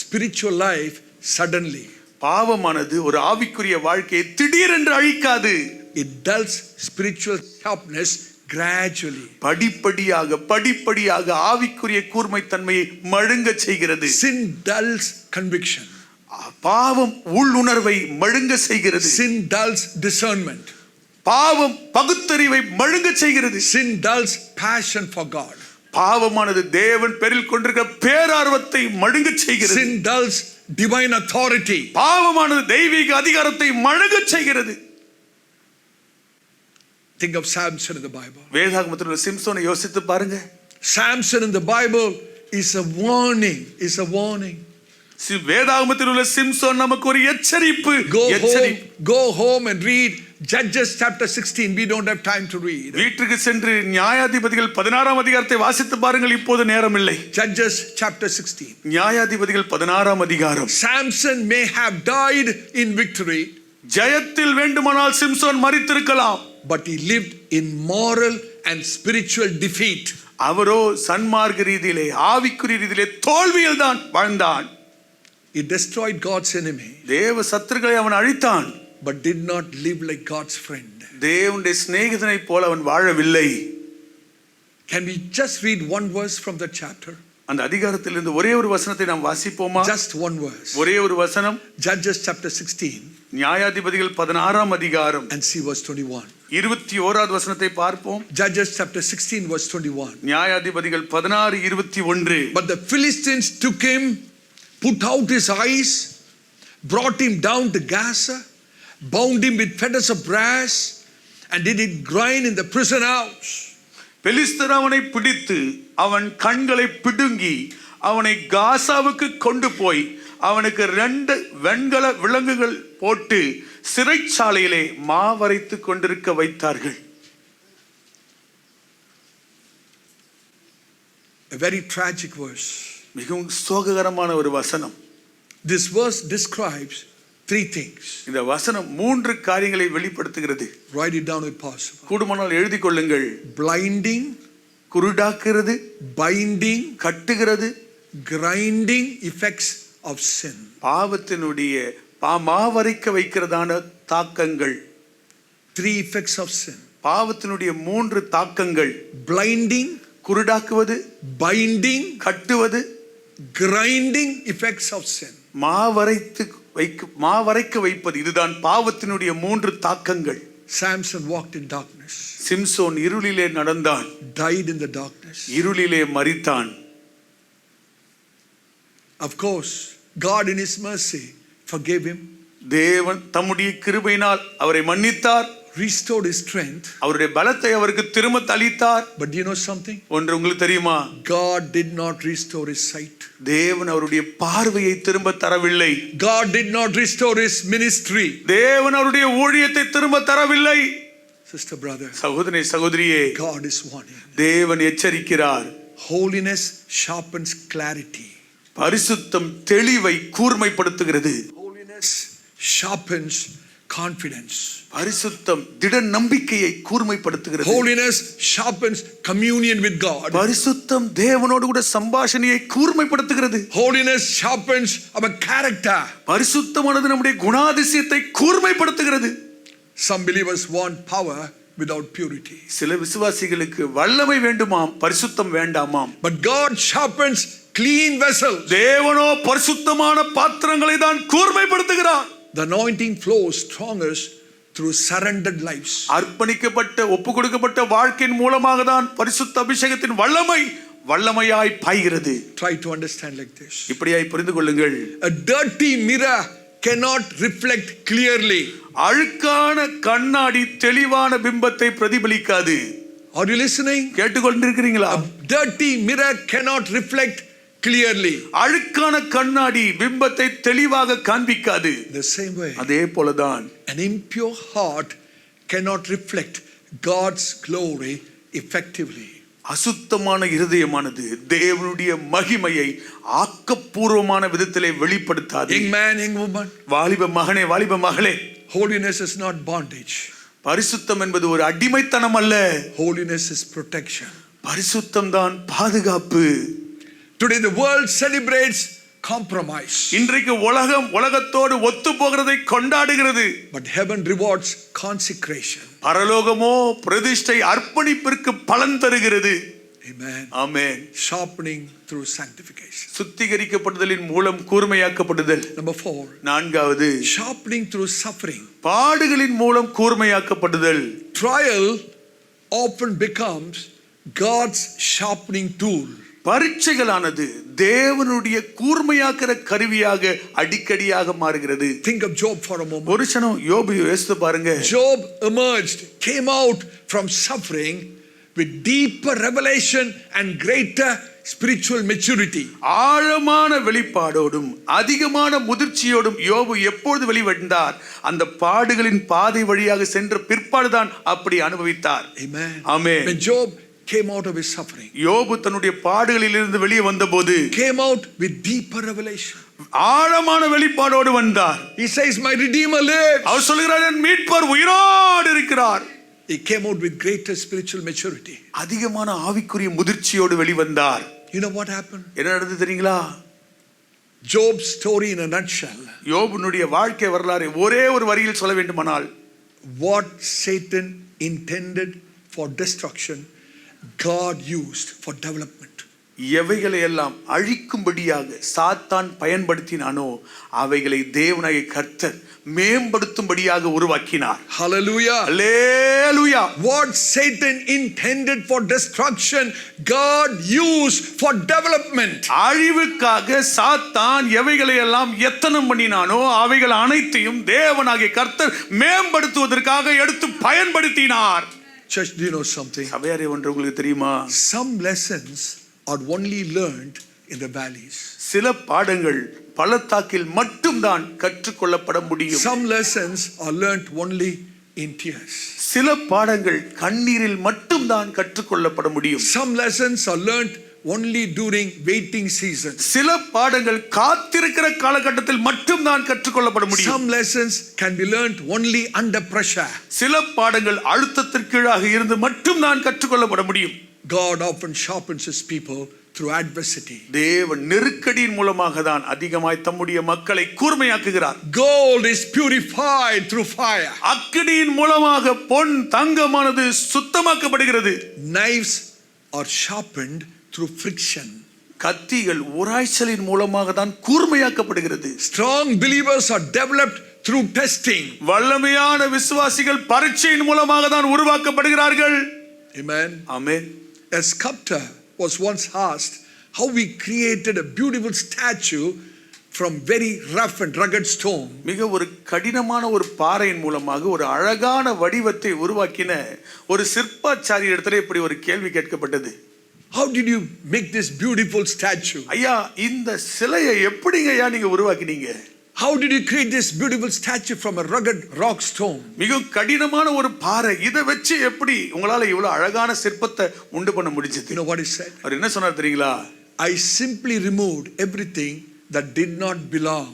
spiritual life suddenly. பாவமானது ஒரு ஆவிக்குரிய வாழ்க்கையை திடீரென்று அழிக்காது. It dulls spiritual sharpness gradually. படிப்படியாக ஆவிக்குரிய கூர்மைத்தன்மையை மழுங்க செய்கிறது. Sin dulls conviction. பாவம் உள்ளுணர்வை மழுங்க செய்கிறது. Sin dulls discernment. பாவம் பகுத்தறிவை மழுங்க செய்கிறது. Sin dulls passion for God. பாவமானது தேவன் பேரில் கொண்டிருக்கிற பேரார்வத்தை மழுங்கச் செய்கிறது. Sin dulls divine authority. பாவமானது தெய்வீக அதிகாரத்தை மழுங்கச் செய்கிறது. Think of Samson in the Bible. வேதாகமத்தில் உள்ள சிம்சோனை யோசித்து பாருங்க. Samson in the Bible is a warning. Is a warning. வேதாகமத்தில் உள்ள சிம்சோன் நமக்கு ஒரு எச்சரிப்பு. Go home and read Judges chapter 16. We don't have time to read. வீட்டுக்கு சென்று நியாயாதிபதிகள் 16ஆம் அதிகாரத்தை வாசித்து பாருங்கள், இப்போது நேரம் இல்லை. Judges chapter 16. நியாயாதிபதிகள் 16ஆம் அதிகாரம். Samson may have died in victory. ஜெயத்தில் வேண்டுமானால் Samson மரித்திருக்கலாம். But he lived in moral and spiritual defeat. அவரோ சன்மார்க்க ரீதியிலே ஆவிக்குரிய ரீதியிலே தோல்வியில் தான் வாழ்ந்தான். He destroyed God's enemy. தேவ சத்துருக்களை அவன் அழித்தான். But did not live like God's friend. தேவனுடைய சிநேகிதனைப் போல அவன் வாழவில்லை. Can we just read one verse from the chapter? அந்த அதிகாரத்திலிருந்து ஒரே ஒரு வசனத்தை நாம் வாசிப்போமா? Just one verse. ஒரே ஒரு வசனம். Judges chapter 16. நியாயாதிபதிகள் 16ஆம் அதிகாரம். And see verse 21. 21வது வசனத்தை பார்ப்போம். Judges chapter 16 verse 21. நியாயாதிபதிகள் 16:21. But the Philistines took him, put out his eyes, brought him down to Gaza, bound him with fetters of brass, and did it grind in the prison house. பெலிஸ்தர் அவனை பிடித்து அவன் கண்களை பிடுங்கி அவனை காசாவுக்கு கொண்டு போய் அவனுக்கு 2 வெண்கல விலங்குகள் போட்டு சிறைச்சாலையிலே மாவரைத்து கொண்டிருக்க வைத்தார்கள். A very tragic verse. மிகவும் சோககரமான ஒரு வசனம். This verse describes 3 things. இந்த வசனம் 3 காரியங்களை வெளிப்படுத்துகிறது. Write it down if possible. கூடுமானால் எழுதி கொள்ளுங்கள். Blinding, குருடாக்குறது, binding, கட்டுகிறது, grinding effects of sin. பாவத்தினுடைய மாவரைக்க வைக்கிறதான தாக்கங்கள். 3 effects of sin. பாவத்தினுடைய 3 தாக்கங்கள். Blinding, குருடாக்குவது, binding, கட்டுவது, grinding effects of sin. மாவரைக்க வைப்பது, இதுதான் பாவத்தினுடைய 3 தாக்கங்கள். Samson walked in darkness. Samson இருளிலே நடந்தான். Died in the darkness. இருளிலே மரித்தான். Of course, God in his mercy forgave him. தேவன் தம்முடைய கிருபையினால் அவரை மன்னித்தார். Restored his strength. அவருடைய பலத்தை அவருக்கு திரும்ப அளித்தார். But do you know something? ஒன்று உங்களுக்கு தெரியுமா? God did not restore his sight. தேவன் அவருடைய பார்வையை திரும்ப தரவில்லை. God did not restore his ministry. தேவன் அவருடைய ஊழியத்தை திரும்ப தரவில்லை. Sister, brother, சகோதரனே, சகோதரியே, God is warning. தேவன் எச்சரிக்கிறார். Holiness sharpens clarity. பரிசுத்தம் தெளிவை கூர்மைப்படுத்துகிறது. Holiness sharpens confidence. பரிசுத்தம் திட நம்பிக்கையை கூர்மைப்படுத்துகிறது. Holiness sharpens communion with God. பரிசுத்தம் தேவனோடு கூட சம்பாஷணையை கூர்மைப்படுத்துகிறது. Holiness sharpens our character. பரிசுத்தமானது நம்முடைய குணாதிசயத்தை கூர்மைப்படுத்துகிறது. Some believers want power without purity. சில விசுவாசிகளுக்கு வல்லமை வேண்டுமாம், பரிசுத்தம் வேண்டாமாம். But God sharpens clean vessels. தேவனோ பரிசுத்தமான பாத்திரங்களை தான் கூர்மைப்படுத்துகிறார். The anointing flows strongest through surrendered lives. அர்ப்பணிக்கப்பட்ட ஒப்பு கொடுக்கப்பட்ட வாழ்க்கையின் மூலமாக தான் பரிசுத்த அபிஷேகத்தின் வல்லமையாய் பாய்கிறது. Try to understand like this. இப்படியாய் புரிந்து கொள்ளுங்கள். A dirty mirror cannot reflect clearly. அழுக்கான கண்ணாடி தெளிவான பிம்பத்தை பிரதிபலிக்காது. Are you listening? கேட்டுக்கொண்டிருக்கிறீங்களா? A dirty mirror cannot reflect clearly. அழுக்கான கண்ணாடி பிம்பத்தை தெளிவாக காண்பிக்காது. The same way, அதே போலதான் an impure heart cannot reflect God's glory effectively. அசுத்தமான இருதயமானது தேவனுடைய மகிமையை ஆக்கப்பூர்வமான விதத்திலே வெளிப்படுத்தாது. Young man, young woman, வாலிப மகனே, வாலிப மகளே, holiness is not bondage. பரிசுத்தம் என்பது ஒரு அடிமைத்தனம் அல்ல. Holiness is protection. பரிசுத்தம் தான் பாதுகாப்பு. Today the world celebrates compromise. இன்றைக்கு உலகத்தோடு ஒத்து போகிறதை கொண்டாடுகிறது. But heaven rewards consecration. பரலோகமோ பிரதிஷ்டை அர்ப்பணிப்பிற்கு பலன் தருகிறது. Amen. Amen. Sharpening through sanctification. சுத்திகரிக்கப்படுதலின் மூலம் கூர்மையாக்கப்படுதல். Number 4. நான்காவது, sharpening through suffering. பாடுகளின் மூலம் கூர்மையாக்கப்படுதல். Trial often becomes God's sharpening tool. பரீட்சைகளானது தேவனுடைய கூர்மையாக்குற கருவியாக அடிக்கடியாக மாறுகிறது. Think of Job for a moment. ஒரு க்ஷணம் யோபு யோசித்து பாருங்க. Job emerged, came out from suffering with deeper revelation and greater spiritual maturity. ஆழமான வெளிப்பாடோடும் அதிகமான முதிர்ச்சியோடும் யோபு எப்பொழுது வெளிவந்தார்? அந்த பாடுகளின் பாதை வழியாக சென்ற பிற்பாடுதான் அப்படி அனுபவித்தார். Amen. Amen. When Job came out of his suffering, யோபு தன்னுடைய பாடுகளில் இருந்து வெளியே வந்தபோது came out with deeper revelation. ஆழமான வெளிப்பாடோடு வந்தார். He says, my Redeemer lives. அவர் சொல்கிறார், என் மீட்பர் உயிரோடு இருக்கிறார். He came out with greater spiritual maturity. அதிகமான ஆவிக்குரிய முதிர்ச்சியோடு வெளிவந்தார். You know what happened? என்ன நடந்தது தெரியுங்களா? Job's story in a nutshell. யோபுனுடைய வாழ்க்கை வரலாறு ஒரே ஒரு வரியில் சொல்ல வேண்டுமானால், What Satan intended for destruction, God used for development. எவைகளை எல்லாம் அழிக்கும்படியாக சாத்தான் பயன்படுத்தினானோ அவைகளை தேவனாகிய கர்த்தர் மேம்படுத்தும்படியாக உருவாக்கினார். Hallelujah. Hallelujah. What Satan intended for destruction, God used for development. அழிவுக்காக சாத்தான் எவைகளை எல்லாம் எத்தனம் பண்ணினானோ அவைகள் அனைத்தையும் தேவனாகிய கர்த்தர் மேம்படுத்துவதற்காக எடுத்து பயன்படுத்தினார். Church, do you know something? சபையாரே, ஒன்று உங்களுக்கு தெரியுமா? Some lessons are only learned in the valleys. சில பாடங்கள் பள்ளத்தாக்கில் மட்டும்தான் கற்றுக்கொள்ளப்பட முடியும். Some lessons are learned only in tears. சில பாடங்கள் கண்ணீரில் மட்டும்தான் கற்றுக்கொள்ளப்பட முடியும். Some lessons are learned only during waiting season. சில பாடங்கள் காத்திருக்கிற காலகட்டத்தில் மட்டும்தான் கற்றுக்கொள்ளப்பட முடியும். Some lessons can be learned only under pressure. சில பாடங்கள் அழுத்தத்திற்கீழாக இருந்து மட்டும்தான் கற்றுக்கொள்ளப்பட முடியும். God often sharpens his people through adversity. தேவன் நெருக்கடியின் மூலமாக தான் அதிகமாய் தம்முடைய மக்களை கூர்மையாக்குகிறார். Gold is purified through fire. அக்கினியின் மூலமாக பொன் தங்கமானது சுத்தமாக்கப்படுகிறது. Knives are sharpened through friction. கத்திகள் உராய்ச்சலின் மூலமாக தான் கூர்மையாக்கப்படுகிறது. Strong believers are developed through testing. வல்லமையான விசுவாசிகள் பரீட்சையின் மூலமாக தான் உருவாக்கப்படுகிறார்கள். Amen. Amen. A sculptor was once asked how we created a beautiful statue from very rough and rugged stone. மிக ஒரு கடினமான ஒரு பாறையின் மூலமாக ஒரு அழகான வடிவத்தை உருவாக்கின ஒரு சிற்பாச்சாரி இடத்துல இப்படி ஒரு கேள்வி கேட்கப்பட்டது. How did you make this beautiful statue? ஐயா, இந்த சிலையை எப்படிங்க ஐயா நீங்க உருவாக்கினீங்க? How did you create this beautiful statue from a rugged rock stone? மிக கடினமான ஒரு பாறை, இதை வச்சு எப்படி உங்களால இவ்வளவு அழகான சிற்பத்தை உண்டு பண்ண முடிஞ்சது? You know what he said? அவர் என்ன சொன்னார் தெரியுங்களா? I simply removed everything that did not belong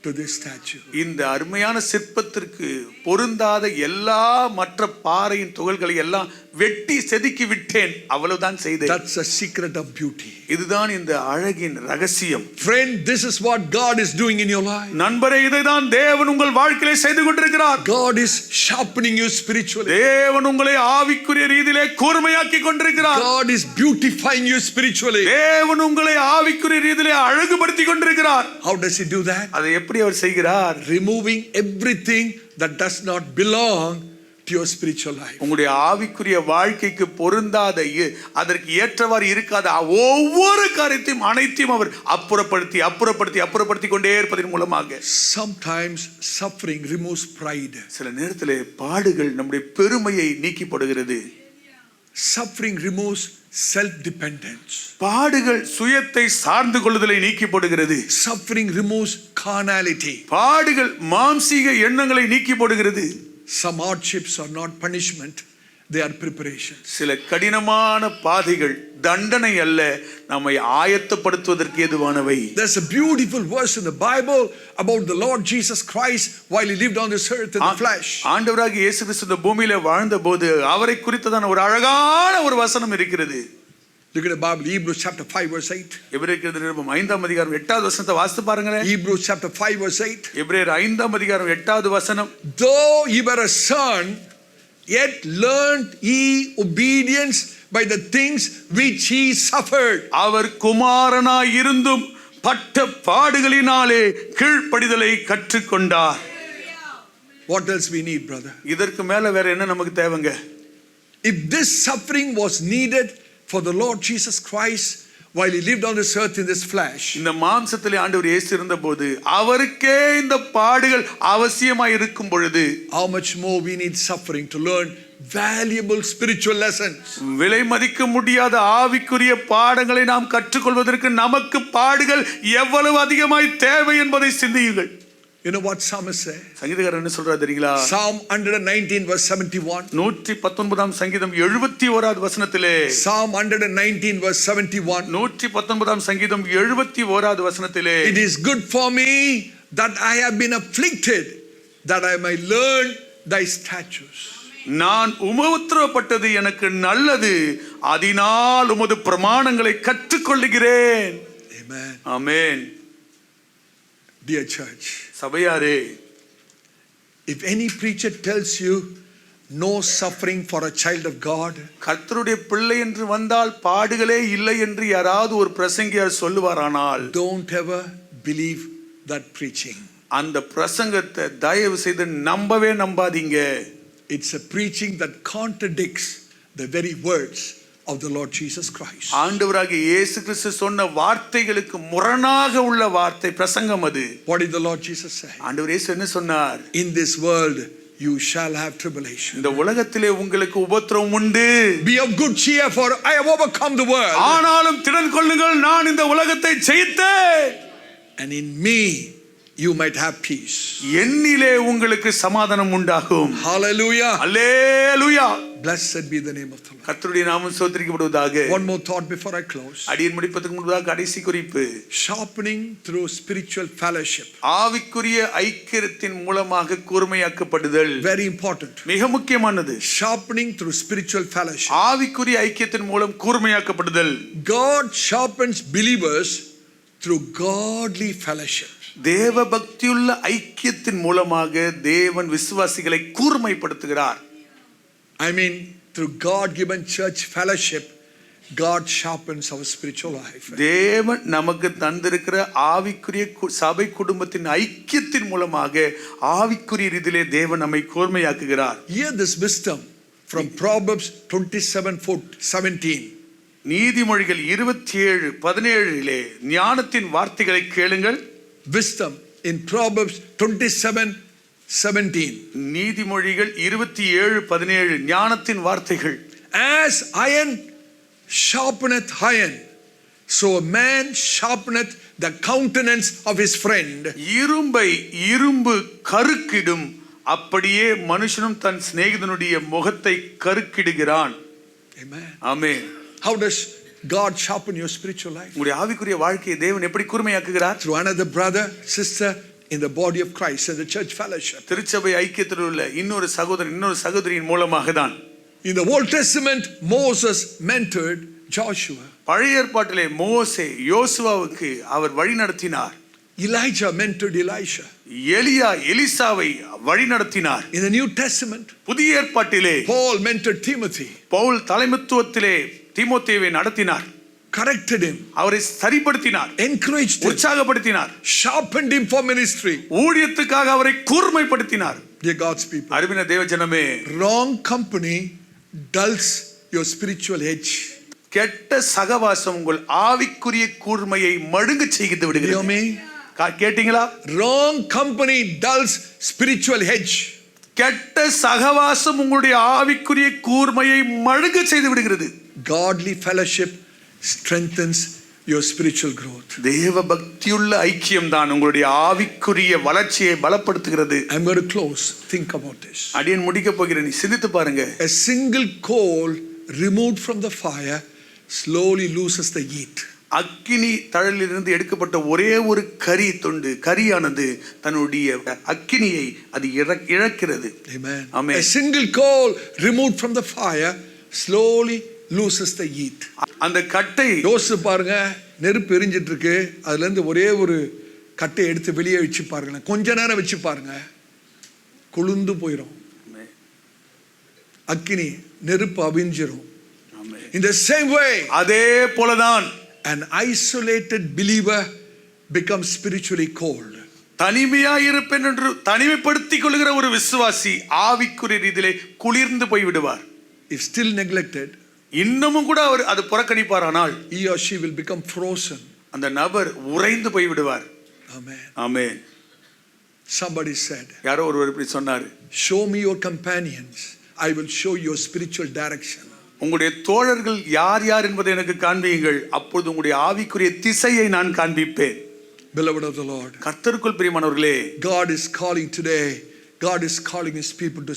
to this statue. இந்த அருமையான சிற்பத்திற்கு பொருந்தாத எல்லா மற்ற பாறையின் துகள்களை எல்லாம் வெட்டி செதுக்கி விட்டேன், அவ்வளவுதான் செய்தேன். That's a secret of beauty. இதுதான் இந்த அழகின் ரகசியம். Friend, this is what God is doing in your life. நண்பரே, இதைதான் தேவன் உங்கள் வாழ்க்கையிலே செய்து கொண்டிருக்கிறார். God is sharpening you spiritually. தேவன் உங்களை ஆவிக்குரிய ரீதியிலே கூர்மையாக்கி கொண்டிருக்கிறார். God is beautifying you spiritually. தேவன் உங்களை ஆவிக்குரிய ரீதியிலே அழகுபடுத்தி கொண்டிருக்கிறார். How does he do that? அதை எப்படி அவர் செய்கிறார்? Removing everything that does not belong to your spiritual life. உங்களுடைய ஆவிக்குரிய வாழ்க்கைக்கு பொருந்தாத அதற்கு ஏற்றவாறு இருக்காத ஒவ்வொரு காரியத்தையும் அனைத்தையும் அவர் அப்புறப்படுத்தி கொண்டே இருப்பதன் மூலமாக. Sometimes suffering removes pride. சில நேரத்தில் பாடுகள் நம்முடைய பெருமையை நீக்கி போடுகிறது. Suffering removes self-dependence. பாடுகள் சுயத்தை சார்ந்து கொள்ளுதலை நீக்கி போடுகிறது. Suffering removes carnality. பாடுகள் மாம்சீக எண்ணங்களை நீக்கி போடுகிறது. Some hardships are not punishment, they are preparations. சில கடினமான பாதைகள் தண்டனை அல்ல, நம்மை ஆயத்தப்படுத்துவதற்கு ஏதுவானவை. There's a beautiful verse in the Bible about the Lord Jesus Christ while he lived on this earth in the flesh. ஆண்டவராகிய இயேசு கிறிஸ்து இந்த பூமியில வாழ்ந்தபோது அவரை குறித்ததான ஒரு அழகான ஒரு வசனம் இருக்கிறது. Look at the Bible, Hebrews chapter 5 verse 8. எபிரேயர் நிருபம் 5ஆம் அதிகாரம் 8வது வசனத்தை வாசித்து பாருங்களேன். Hebrews chapter 5 verse 8. எபிரேயர் 5ஆம் அதிகாரம் 8வது வசனம். Though ye were a son, yet learned ye obedience by the things which he suffered. அவர் குமாரனாய் இருந்தும் பட்ட பாடுகளினாலே கீழ்ப்படிதலை கற்றுக்கொண்டார். What else we need, brother? இதற்கு மேல வேற என்ன நமக்கு தேவைங்க? If this suffering was needed for the Lord Jesus Christ, while he lived on this earth in this flesh, இந்த மாம்சத்திலே ஆண்டவர் இயேசு இருந்தபோது அவருக்கே இந்த பாடுகள் அவசியமாய் இருக்கும் பொழுது how much more we need suffering to learn valuable spiritual lessons. விலை மதிக்க முடியாத ஆவிக்குரிய பாடங்களை நாம் கற்றுக்கொள்வதற்கு நமக்கு பாடுகள் எவ்வளவு அதிகமாய் தேவை என்பதை சிந்தியுங்கள். You know what psalmist say? சங்கீதக்காரர் என்ன சொல்றாரு தெரியுங்களா? Psalm 119 verse 71. 119ஆம் சங்கீதம் 71வது வசனத்திலே, Psalm 119 verse 71. 119ஆம் சங்கீதம் 71வது வசனத்திலே, it is good for me that I have been afflicted, that I may learn thy statutes. நான் உபத்திரவப்பட்டது எனக்கு நல்லது, அதனால் உமது பிரமாணங்களை கற்றுக்கொள்ளுகிறேன். Amen. Amen. Dear church, சபையாரே, if any preacher tells you no suffering for a child of God, கர்த்தருடைய பிள்ளை என்று வந்தால் பாடுகளே இல்லை என்று யாராவது ஒரு பிரசங்கியார் சொல்லுவாரானால், don't ever believe that preaching. அந்த பிரசங்கத்தை தயவு செய்து நம்பவே நம்பாதீங்க. It's a preaching that contradicts the very words of the Lord Jesus Christ. ஆண்டவராகிய இயேசு கிறிஸ்து சொன்ன வார்த்தைகளுக்கு முரணாக உள்ள வார்த்தை பிரசங்கம் அது. What did the Lord Jesus say? ஆண்டவர் இயேசு என்ன சொன்னார்? In this world you shall have tribulation. இந்த உலகத்திலே உங்களுக்கு உபத்திரவம் உண்டு. Be of good cheer, for I have overcome the world. ஆனாலும் திடன் கொள்ளுங்கள், நான் இந்த உலகத்தை ஜெயித்தேன். And in me you might have peace. என்னிலே உங்களுக்கு சமாதானம் உண்டாகும். Hallelujah. Hallelujah. Blessed be the name of the Lord. கர்த்தருடைய நாமம் ஸ்தோத்திரிக்கப்படுவதாக. One more thought before I close. அடியேன் முடிப்பதற்கு முன்பதாக கடைசி குறிப்பு. Sharpening through spiritual fellowship. ஆவிக்குரிய ஐக்கியத்தின் மூலமாக கூர்மையாக்கப்படுதல். Very important. மிக முக்கியமானது. Sharpening through spiritual fellowship. ஆவிக்குரிய ஐக்கியத்தின் மூலம் கூர்மையாக்கப்படுதல். God sharpens believers through godly fellowship. தேவ பக்தியுள்ள ஐக்கியத்தின் மூலமாக தேவன் விசுவாசிகளை கூர்மைப்படுத்துகிறார். I mean, through God-given church fellowship, God sharpens our spiritual life. தேவன் நமக்கு தந்திருக்கிற ஆவிக்குரிய சபை குடும்பத்தின் ஐக்கியத்தின் மூலமாக ஆவிக்குரிய ரீதியிலே தேவன் நம்மை கூர்மையாக்குகிறார். Hear this wisdom from Proverbs 27:17. நீதிமொழிகள் 27:17 ஞானத்தின் வார்த்தைகளை கேளுங்கள். Wisdom in Proverbs 27:17. நீதிமொழிகள் 27:17 ஞானத்தின் வார்த்தைகள். As iron sharpeneth iron, so a man sharpeneth the countenance of his friend. இரும்பை இரும்பு கருக்கிடும், அப்படியே மனுஷனும் தன் சிநேகிதனுடைய முகத்தை கருக்கிடுகிறான். Amen. Amen. How does God sharpen your spiritual life? உங்களுடைய ஆவிக்குரிய வாழ்க்கையை தேவன் எப்படி கூர்மையாக்குகிறார்? Through another brother, sister in the body of Christ and the church fellowship. திருச்சபை ஐக்கியத்தில் உள்ள இன்னொரு சகோதரன் இன்னொரு சகோதரியின் மூலமாக தான். In the Old Testament, Moses mentored Joshua. பழைய ஏற்பாட்டிலே மோசே யோசுவாவுக்கு அவர் வழி நடத்தினார். Elijah mentored Elisha. எலியா எலிசாவை வழி நடத்தினார். In the New Testament, புதிய ஏற்பாட்டிலே Paul mentored Timothy. பவுல் தலைமைத்துவத்திலே தீமோத்தேயுவை நடத்தினார். Corrected him. அவரை சரிப்படுத்தினார். Encouraged him. உற்சாகப்படுத்தினார். Sharpened him for ministry. ஊழியத்துக்காக அவரை கூர்மைப்படுத்தினார். Dear God's people, அருமையான தேவ ஜனமே, wrong company dulls your spiritual edge. கெட்ட சகவாசம் உங்கள் ஆவிக்குரிய கூர்மையை மழுங்க செய்து Hear விடுகிறது. me? கேட்டீங்களா? Wrong company dulls spiritual edge. கெட்ட சகவாசம் உங்களுடைய ஆவிக்குரிய கூர்மையை மழுங்க செய்து விடுகிறது. Godly fellowship strengthens your spiritual growth. தேவ பக்தியுள்ள ஐக்கியம் தான் உங்களுடைய ஆவிக்குரிய வளர்ச்சியை பலப்படுத்துகிறது. I'm going to close. Think about this. அடியேன் முடிக்க போகிறேன். நீ சிந்தித்து பாருங்க. A single coal removed from the fire slowly loses the heat. அக்கினி தழலிலிருந்து எடுக்கப்பட்ட ஒரே ஒரு கரியானது தன்னுடைய அக்கினியை அது இழக்கிறது. Amen. Amen. A single coal removed from the fire slowly loses the heat. அந்த கட்டை யோசிச்சு பாருங்க, நெருப்பு எரிஞ்சிட்டு இருக்கு, அதுல இருந்து ஒரே ஒரு கட்டை எடுத்து வெளியே வச்சு பாருங்க, கொஞ்ச நேரம் வச்சு பாருங்க, குளிர்ந்து போயிடும். அக்கினி நெருப்பு அவிஞ்சிரும். In the same way, அதே போலதான் an isolated believer becomes spiritually cold. தனிமையா இருப்பேன் என்று தனிமைப்படுத்திக் கொள்கிற ஒரு விசுவாசி ஆவிக்குரிய ரீதியிலே குளிர்ந்து போய் விடுவார். If still neglected, இன்னமும் கூட அவர் அது புறக்கணிப்பாரானால் he or she will become frozen. அந்த நபர் உறைந்து போய் விடுவார். Amen. ஆமென். Somebody said, யாரோ ஒருவர் இப்படி சொன்னார், show me your companions, I will show your spiritual direction. உங்களுடைய தோழர்கள் யார் யார் என்பதை எனக்கு காண்பியுங்கள், அப்பொழுது உங்களுடைய ஆவிக்குரிய திசையை நான் காண்பிப்பேன். Beloved of the Lord, கர்த்தருக்குள் பிரியமானவர்களே, God is calling today, God is calling his people to,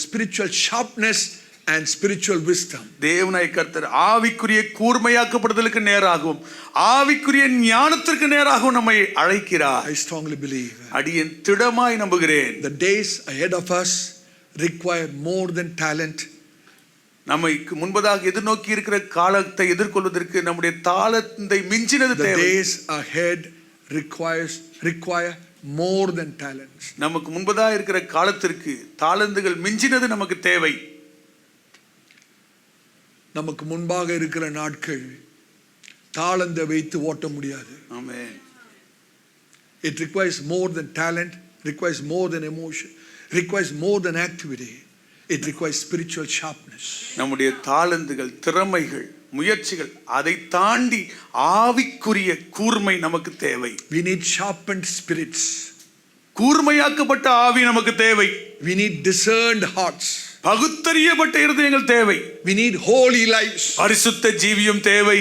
spiritual sharpness and spiritual wisdom. தேவனாய் கர்த்தர் ஆவிக்குரிய கூர்மையாக்கப்படுதலுக்கு நேராகவும் ஆவிக்குரிய ஞானத்திற்கு நேராகவும் நம்மை அழைக்கிறார். I strongly believe அடியேன் திடமாய் நம்புகிறேன். the days ahead of us require more than talent. நம்மை முன்பதாக எதிர்நோக்கி இருக்கிற காலத்தை எதிர்கொள்வதற்கு நம்முடைய தாளத்தை மிஞ்சினது The தேவை. days ahead require more than talents. நமக்கு முன்பதாக இருக்கிற காலத்திற்கு தாளந்துகள் மிஞ்சினது நமக்கு தேவை. நமக்கு முன்பாக இருக்கிற நாட்கள் தாளந்தை வைத்து ஓட்ட முடியாது. ஆமென். It requires more than talent, requires more than emotion, requires more than activity. It requires spiritual sharpness. நம்முடைய தாளந்துகள், திறமைகள், முயற்சிகள், அதை தாண்டி ஆவிக்குரிய கூர்மை நமக்கு தேவை. We need sharpened spirits. கூர்மையாக்கப்பட்ட ஆவி நமக்கு தேவை. We need discerned hearts. பகுத்தறியப்பட்ட இருதயங்கள் தேவை. We need holy lives. பரிசுத்த ஜீவியம் தேவை.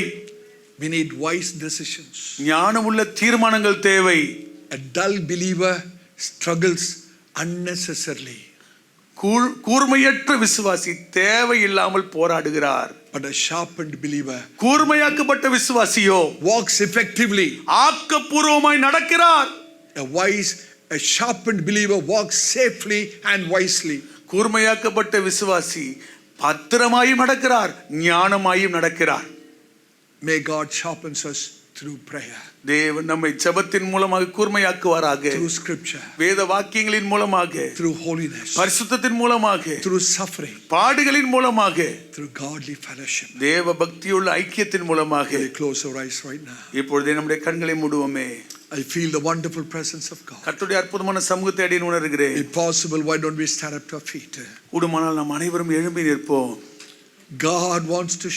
We need wise decisions. ஞானமுள்ள தீர்மானங்கள் தேவை. A dull believer struggles unnecessarily. கூர்மையற்ற விசுவாசி தேவையில்லாமல் போராடுகிறார். But a sharpened believer கூர்மையாக்கப்பட்ட விசுவாசியோ walks effectively. ஆக்கப்பூர்வமாய் நடக்கிறார். A sharpened believer walks safely and wisely. கூர்மையாக்கப்பட்ட விசுவாசி பத்திரமாயும் நடக்கிறார், ஞானமாயும் நடக்கிறார். May God sharpen us through prayer, தேவன் நம்மை ஜெபத்தின் மூலமாக கூர்மையாக்குவாராக. through scripture, வேத வாக்கியங்களின் மூலமாக, through holiness, பரிசுத்தத்தின் மூலமாக, through suffering, பாடுகளின் மூலமாக, through godly fellowship. தேவ பக்தியுள்ள ஐக்கியத்தின் மூலமாக. We close our eyes right now. இப்பொழுதே நம்முடைய கண்களை மூடுவோமே. I feel the wonderful presence of God. கர்த்தருடைய அற்புதமான சமூகத்தை அடியேன் உணர்கிறேன். If possible, why don't we stand up to our feet? கூடுமானால் நாம் அனைவரும் எழும்பி நிற்போம். God wants to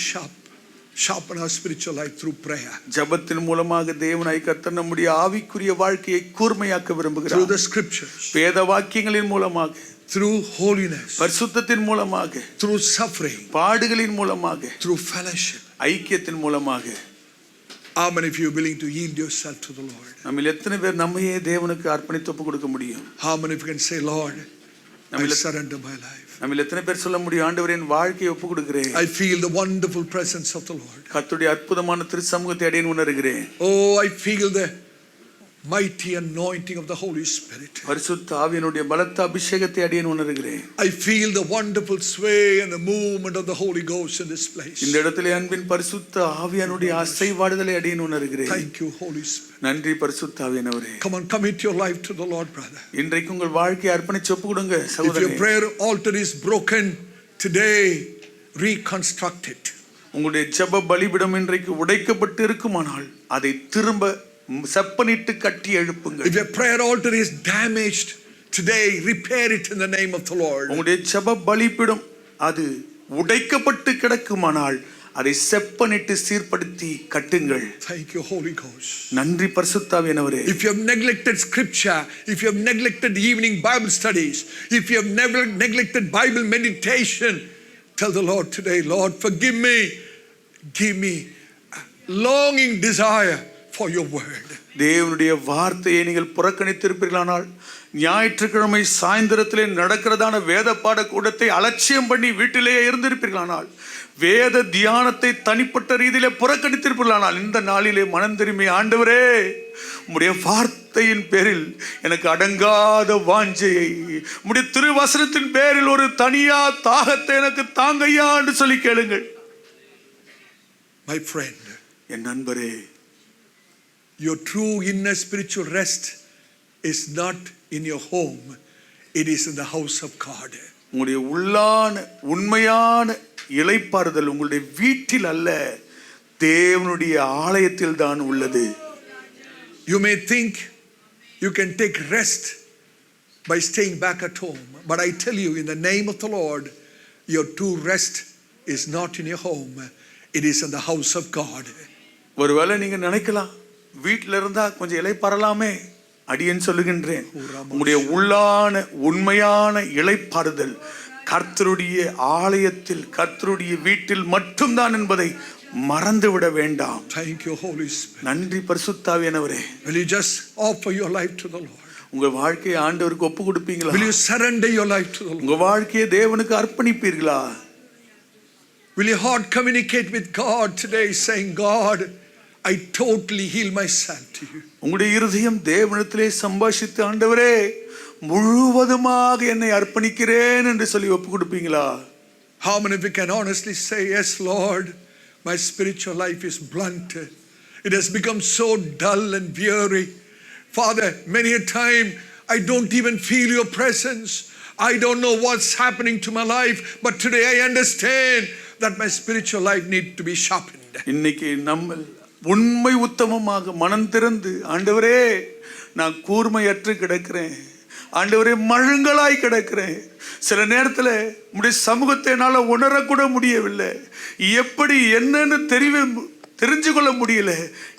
sharpen our spiritual life through prayer. ஜெபத்தின் மூலமாக தேவனாய் கர்த்தர் நம்முடைய ஆவிக்குரிய வாழ்க்கையை கூர்மையாக்க விரும்புகிறார். Through the scriptures, வேத வாக்கியங்களின் மூலமாக, through holiness, பரிசுத்தத்தின் மூலமாக, through suffering, பாடுகளின் மூலமாக, through fellowship. ஐக்கியத்தின் மூலமாக. How many of you are willing to yield yourself to the Lord? நம்மில் எத்தனை பேர் நம்மையே தேவனுக்கு அர்ப்பணித்து ஒப்பு கொடுக்க முடியும்? How many of you can say, Lord, I surrender my life? நம்மில் எத்தனை பேர் சொல்ல முடியும், ஆண்டவரே என் வாழ்க்கையை ஒப்பு கொடுக்கிறேன். I feel the wonderful presence of the Lord. கர்த்தருடைய அற்புதமான திரு சமூகத்தை அடையேன் உணர்கிறேன். Oh, I feel the mighty anointing of the Holy Spirit. பரிசுத்த ஆவியினுடைய பலத்த அபிஷேகத்தை அடையேன் உணர்கிறேன். I feel the wonderful sway and the movement of the Holy Ghost in this place. இந்த இடத்திலே அன்பின் பரிசுத்த ஆவியானுடைய அசைவாடுதலை அடையேன் உணர்கிறேன். Thank you, Holy Spirit. நன்றி பரிசுத்த ஆவியானவரே. Come on, commit your life to the Lord, brother. இன்றைக்கு உங்கள் வாழ்க்கையை அர்ப்பணித்து ஒப்பு கொடுங்க If சகோதரனே. your prayer altar is broken today, reconstruct it. உங்களுடைய ஜெப பலிபீடம் இன்றைக்கு உடைக்கப்பட்டு இருக்குமானால் அதை திரும்ப செப்பனிட்டு கட்டி எழுப்புங்கள். If your prayer altar is damaged today, repair it in the name of the Lord. உங்களுடைய ஜெப பலிபீடம் அது உடைக்கப்பட்டு கிடக்குமானால் அதை செப்பனிட்டு சீர்படுத்தி கட்டுங்கள். Thank you, Holy Ghost. நன்றி பரிசுத்த ஆவியானவரே. If you have neglected scripture, if you have neglected evening Bible studies, if you have never neglected Bible meditation, tell the Lord today, Lord, forgive me. Give me a longing desire for your word. தேவனுடைய வார்த்தையை நீங்கள் புறக்கணித்திருப்பீர்களானால், ஞாயிற்றுக்கிழமை சாயந்தரத்திலே நடக்கிறதான வேத பாட கூடத்தை அலட்சியம் பண்ணி வீட்டிலேயே இருந்திருப்பீர்களானால், வேத தியானத்தை தனிப்பட்ட ரீதியிலே புறக்கணித்திருப்பீர்களானால், இந்த நாளிலே மனம் திரும்பி, ஆண்டவரே உம்முடைய வார்த்தையின் பேரில் எனக்கு அடங்காத வாஞ்சையை, உம்முடைய திருவசனத்தின் பேரில் ஒரு தனியா தாகத்தை எனக்கு தாங்கையா என்று சொல்லி கேளுங்கள். My friend, என் நண்பரே, your true inner spiritual rest is not in your home, it is in the house of God. உங்களுடைய உள்ளான உண்மையான இளைப்பாறுதல் உங்களுடைய வீட்டில் அல்ல, தேவனுடைய ஆலயத்தில் தான் உள்ளது. You may think you can take rest by staying back at home, but I tell you, in the name of the Lord, your true rest is not in your home, it is in the house of God. ஒருவேளை நீங்க நினைக்கலாம், வீட்டில இருந்தா கொஞ்சம் இளைப்பாறலாமே. அடியேன் சொல்லுகின்றேன், உங்களுடைய உள்ளான உண்மையான இளைப்பாறுதல் கர்த்தருடைய ஆலயத்தில், கர்த்தருடைய வீட்டில் மட்டும்தான் என்பதை மறந்துவிட வேண்டாம். Thank you, Holy Spirit. நன்றி பரிசுத்தாவியானவரே. Will you just offer your life to the Lord? உங்க வாழ்க்கையை ஆண்டவருக்கு ஒப்பு கொடுப்பீங்களா? Will you surrender your life to the Lord? உங்க வாழ்க்கையை தேவனுக்கு அர்ப்பணிப்பீர்களா? Will your heart communicate with God today, saying, God, I totally heal myself to you? உங்களுடைய இருதயம் தேவனிடத்திலே சம்பாஷித்து, ஆண்டவரே முழுவதுமாக என்னை அர்ப்பணிக்கிறேன் என்று சொல்லி ஒப்பு கொடுப்பீங்களா? How many of you can honestly say, yes, Lord, my spiritual life is blunted. It has become so dull and weary. Father, many a time I don't even feel your presence. I don't know what's happening to my life, but today I understand that my spiritual life needs to be sharpened. இன்னைக்கு நம்ம உண்மை உத்தமமாக மனம் திறந்து, ஆண்டவரே நான் கூர்மையற்று கிடக்கிறேன், ஆண்டவரே மழுங்கலாய் கிடக்கிறேன், சில நேரத்தில் உம்முடைய சமூகத்தை என்னால் உணரக்கூட முடியவில்லை, எப்படி என்னன்னு தெரிஞ்சு கொள்ள முடியல,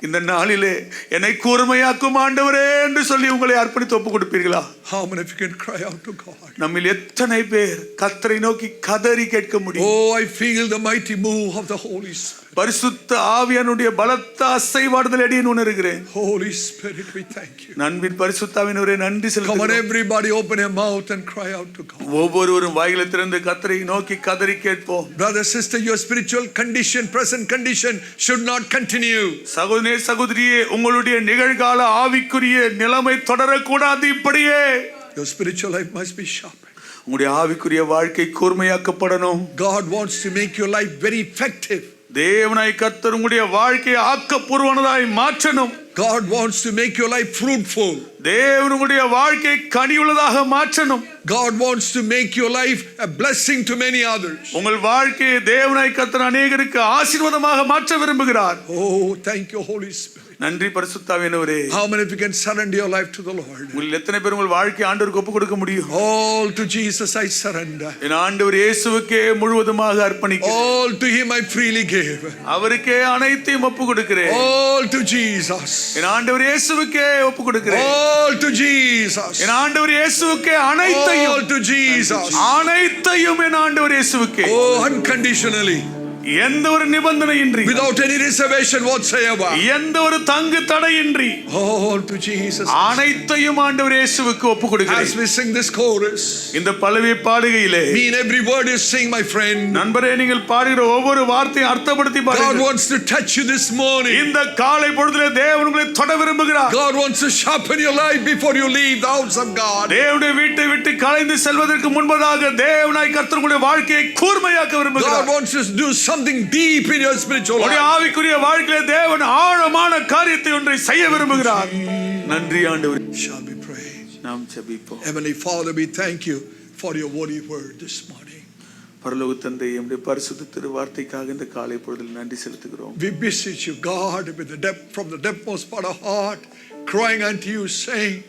இந்த நாளிலே என்னை கூர்மையாக்கும் ஆண்டவரே என்று சொல்லி உங்களை அர்ப்பணித்து ஒப்பு கொடுப்பீர்களா? How many of you can cry out to God? நம்மில் எத்தனை பேர் கர்த்தரை நோக்கி கதறி கேட்க முடியும்? Oh, I feel the mighty move of the Holy Spirit. பரிசுத்த ஆவியானுடைய பலத்த அசைவாடுதல் அடியேன் உணர்கிறேன். Holy Spirit, we thank you. நண்பின் பரிசுத்த ஆவியானவரே நன்றி Come on, செலுத்துகிறோம். everybody open your mouth and cry out to God. ஒவ்வொருவரும் வாயிலை திறந்து கர்த்தரை நோக்கி கதறி கேட்போம். Brother, sister, your spiritual condition, present condition should not continue. சகோதரனே சகோதரியே, உங்களுடைய நிகழ்கால ஆவிக்குரிய நிலைமை தொடரக்கூடாது. இப்படியே Your spiritual life must be sharpened. உங்களுடைய ஆவிக்குரிய வாழ்க்கை கூர்மையாக்கப்படணும். God wants to make your life very effective. தேவனாய் கர்த்தர் உங்களுடைய வாழ்க்கையை ஆக்கப்பூர்வமானதாய் மாற்றணும். God wants to make your life fruitful. தேவன் உங்களுடைய வாழ்க்கையை கனியுள்ளதாக மாற்றணும். God wants to make your life a blessing to many others. உங்கள் வாழ்க்கையை தேவனாய் கர்த்தர் அநேகருக்கு ஆசீர்வாதமாக மாற்ற விரும்புகிறார். Oh, thank you, Holy Spirit. நன்றி பரிசுத்தாவியானவரே. How many of you can surrender your life to the Lord? உங்கள் எத்தனை பேர் உங்கள் வாழ்க்கையை ஆண்டவருக்கு ஒப்பு கொடுக்க முடியும்? All to Jesus I surrender. என் ஆண்டவர் இயேசுவுக்கே முழுவதுமாக அர்ப்பணிக்கிறேன். All to Him I freely give. அவருக்கே அனைத்தையும் ஒப்பு கொடுக்கிறேன். All to Jesus. என் ஆண்டவர் இயேசுவுக்கே ஒப்பு கொடுக்கிறேன். All to Jesus. என் ஆண்டவர் இயேசுவுக்கே அனைத்தையும். All to Jesus. அனைத்தையும் என் ஆண்டவர் இயேசுவுக்கே. Oh, unconditionally. எந்த ஒரு நிபந்தனையின்றி, without any reservation whatsoever. எந்த ஒரு தங்கு தடையின்றி All to Jesus. அனைத்தையும் ஆண்டவர் இயேசுவுக்கு ஒப்பு கொடுக்கிறேன். As we sing this chorus, இந்த பல்லவி பாடுகையிலே, mean every word you sing, my friend. நண்பரே, நீங்கள் பாடுகிற ஒவ்வொரு வார்த்தையும் அர்த்தப்படுத்தி God பாருங்கள். wants to touch you this morning. இந்த காலை பொழுதிலே தேவன் உங்களை தொட விரும்புகிறார். God wants to sharpen your life before you leave the house of God. தேவனுடைய வீட்டை விட்டு கலைந்து செல்வதற்கு முன்பதாக தேவனாய் கர்த்தர் உங்களுடைய வாழ்க்கையை கூர்மையாக்க விரும்புகிறார். God wants to do something deep in your spiritual life. ஆவிக்குரிய வாழ்க்கையிலே தேவன் ஆழமான காரியத்தை ஒன்றை செய்ய விரும்புகிறார். நன்றி ஆண்டவரே. Shall we pray? நாம் ஜெபிப்போம். Heavenly Father, we thank you for your holy word this morning. பரலோக தந்தை, நம்முடைய பரிசுத்த திருவார்த்தைக்காக இந்த காலை பொழுதில் நன்றி செலுத்துகிறோம். We beseech you, God, with the depth, from the depthmost part of heart, crying unto you, saying,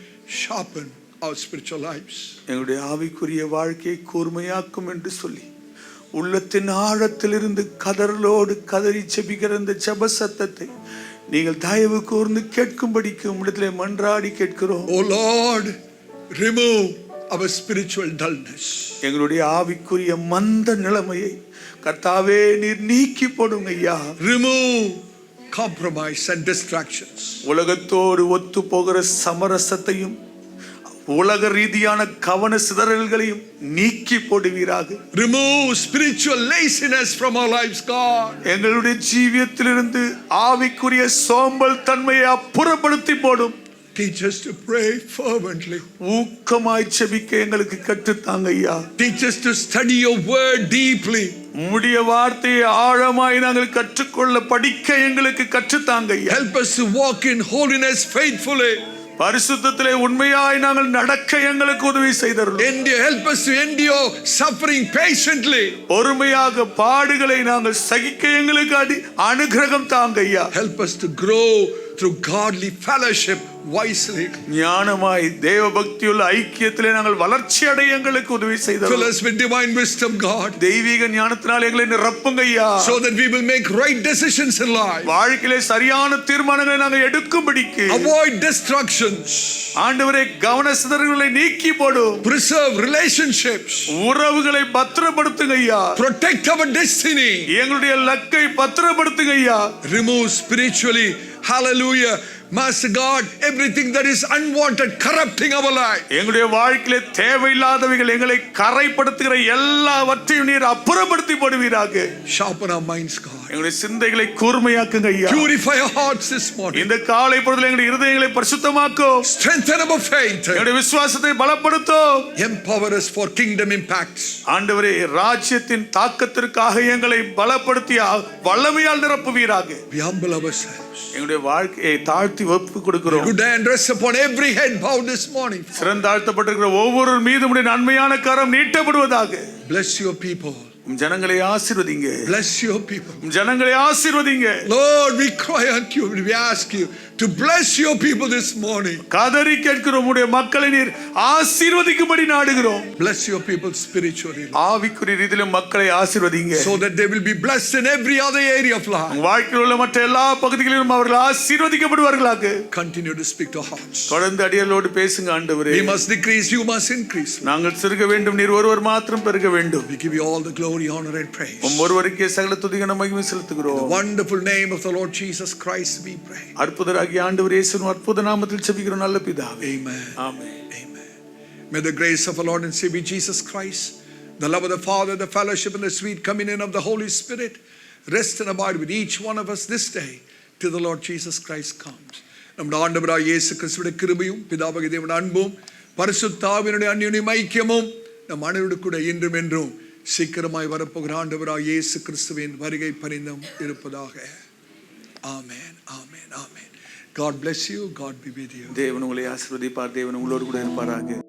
sharpen our spiritual lives. எங்களுடைய ஆவிக்குரிய வாழ்க்கையை கூர்மையாக்கும் என்று சொல்லி உள்ளத்தின் ஆழத்திலிருந்து கதறலோடு கதறி ஜெபிக்கிற இந்த ஜெப சத்தத்தை நீங்கள் தயவு கூர்ந்து கேட்கும்படிக்கு உம்மிடத்திலே மன்றாடி கேட்கிறோம். Oh Lord, remove our spiritual dullness. எங்களுடைய ஆவிக்குரிய மந்த நிலைமையை கர்த்தாவே நீர் நீக்கி போடுங்க ஐயா. Remove compromise and distractions. உலகத்தோடு ஒத்து போகிற சமரசத்தையும் உலக ரீதியான கவன சிதறல்களையும் நீக்கி போடுவீராக. Remove spiritual laziness from our lives, God. எங்களுடைய ஜீவியத்திலிருந்து ஆவிக்குரிய சோம்பல் தன்மையை அப்புறப்படுத்தி போடும். Teach us to pray fervently. ஊக்கமாய் ஜெபிக்க எங்களுக்கு கற்றுத்தாங்க ஐயா. Teach us to study your word deeply. உம்முடைய வார்த்தையை ஆழமாய் நாங்கள் கற்றுக்கொள்ள படிக்க எங்களுக்கு கற்றுத்தாங்க ஐயா. Help us to walk in holiness faithfully. பரிசுத்தத்திலே உண்மையாய் நாங்கள் நடக்க எங்களுக்கு உதவி செய்தருளும். Help us to endure suffering patiently. பொறுமையாக பாடுகளை நாங்கள் சகிக்க எங்களுக்கு அனுகிரகம் தாங்க ஐயா. Help us to grow through godly fellowship wisely. ஞானமாய் தேவ பக்தியுள்ள ஐக்கியத்திலே நாங்கள் வளர்ச்சி அடைய எங்களுக்கு உதவி Fill செய்தோம். us with divine wisdom, God, தெய்வீக ஞானத்தினால் எங்களை நிரப்புங்க ஐயா. so that we will make right decisions in life. வாழ்க்கையிலே சரியான தீர்மானங்களை நாங்கள் எடுக்கும்படிக்கு Avoid distractions. ஆண்டவரே கவன சிதறல்களை நீக்கி போடும். Preserve relationships. உறவுகளை பத்திரப்படுத்துங்க ஐயா. Protect our destiny. எங்களுடைய லக்கை பத்திரப்படுத்துங்க ஐயா. Remove spiritually, hallelujah, Master God, everything that is unwanted, corrupting our life. எங்களுடைய வாழ்க்கையிலே தேவையில்லாதவைகள் எங்களை கரைப்படுத்துகிற எல்லாவற்றையும் நீர் அப்புறப்படுத்தி போடுவீராக. Sharpen our minds, God. எங்களுடைய சிந்தைகளை கூர்மையாக்குங்க ஐயா. Purify our hearts this morning. இந்த காலை பொழுதில் எங்களுடைய இருதயங்களை பரிசுத்தமாக்கும். Strengthen our faith. எங்களுடைய விசுவாசத்தை பலப்படுத்தும். Empower us for kingdom impacts. ஆண்டவரே ராஜ்யத்தின் தாக்கத்திற்காக எங்களை பலப்படுத்தி வல்லமையால் நிரப்புவீராக. We humble ourselves. எங்களுடைய வாழ்க்கையை தாழ்த்தி ஒப்பு கொடுக்கிறோம். Good and rest upon every head bowed this morning. சிறந்தாழ்த்தப்பட்டிருக்கிற ஒவ்வொரு மீதும் உடைய நன்மையான கரம் நீட்டப்படுவதாக. Bless your people. உம் ஜனங்களை ஆசீர்வதிங்க. Bless your people. உம் ஜனங்களை ஆசீர்வதிங்க. Lord, we cry unto you and we ask you to bless your people this morning. கதறி கேட்கிறோம் உடைய மக்களை நீர் ஆசீர்வதிக்கும்படி நாடுகிறோம். Bless your people spiritually, ஆவிக்குரிய ரீதியிலும் மக்களை ஆசீர்வதிங்க. so that they will be blessed in every other area of life. வாழ்க்கையில் உள்ள மற்ற எல்லா பகுதிகளிலும் அவர்கள் ஆசீர்வதிக்கப்படுவார்களாக. Continue to speak to hearts. தொடர்ந்து அடியாரோடு பேசுங்க ஆண்டவரே. We must decrease, you must increase. நாங்கள் சிறுக வேண்டும், நீர் ஒருவர் மாத்திரம் பெருக வேண்டும். We give you all the glory, honor and praise. உம் ஒருவருக்கே சகல துதி கன மகிமை செலுத்துகிறோம். In the wonderful name of the Lord Jesus Christ we pray. அற்புதராகிய ஆண்டவர் இயேசுவின் அற்புத நாமத்தில் ஜெபிக்கிறோம் நல்ல பிதாவே. Amen. Amen. Amen. May the grace of our Lord and Savior Jesus Christ, the love of the Father, the fellowship and the sweet communion of the Holy Spirit rest and abide with each one of us this day till the Lord Jesus Christ comes. நம்முடைய ஆண்டவராகிய இயேசு கிறிஸ்துவின் கிருபையும் பிதாவாகிய தேவனுடைய அன்பும் பரிசுத்த ஆவியினுடைய அன்யோன்ய ஐக்கியமும் நம் அனைவரோடு கூட இன்றும் என்றும் சீக்கிரமாய் வரப்போகிற ஆண்டவராகிய இயேசு கிறிஸ்துவின் வருகை பரிந்தும் இருப்பதாக. ஆமென். ஆமென். ஆமென். God bless you. God be with you. தேவன் உங்களை ஆசீர்வதிப்பார். தேவன் உங்களோடு கூட இருப்பாராக.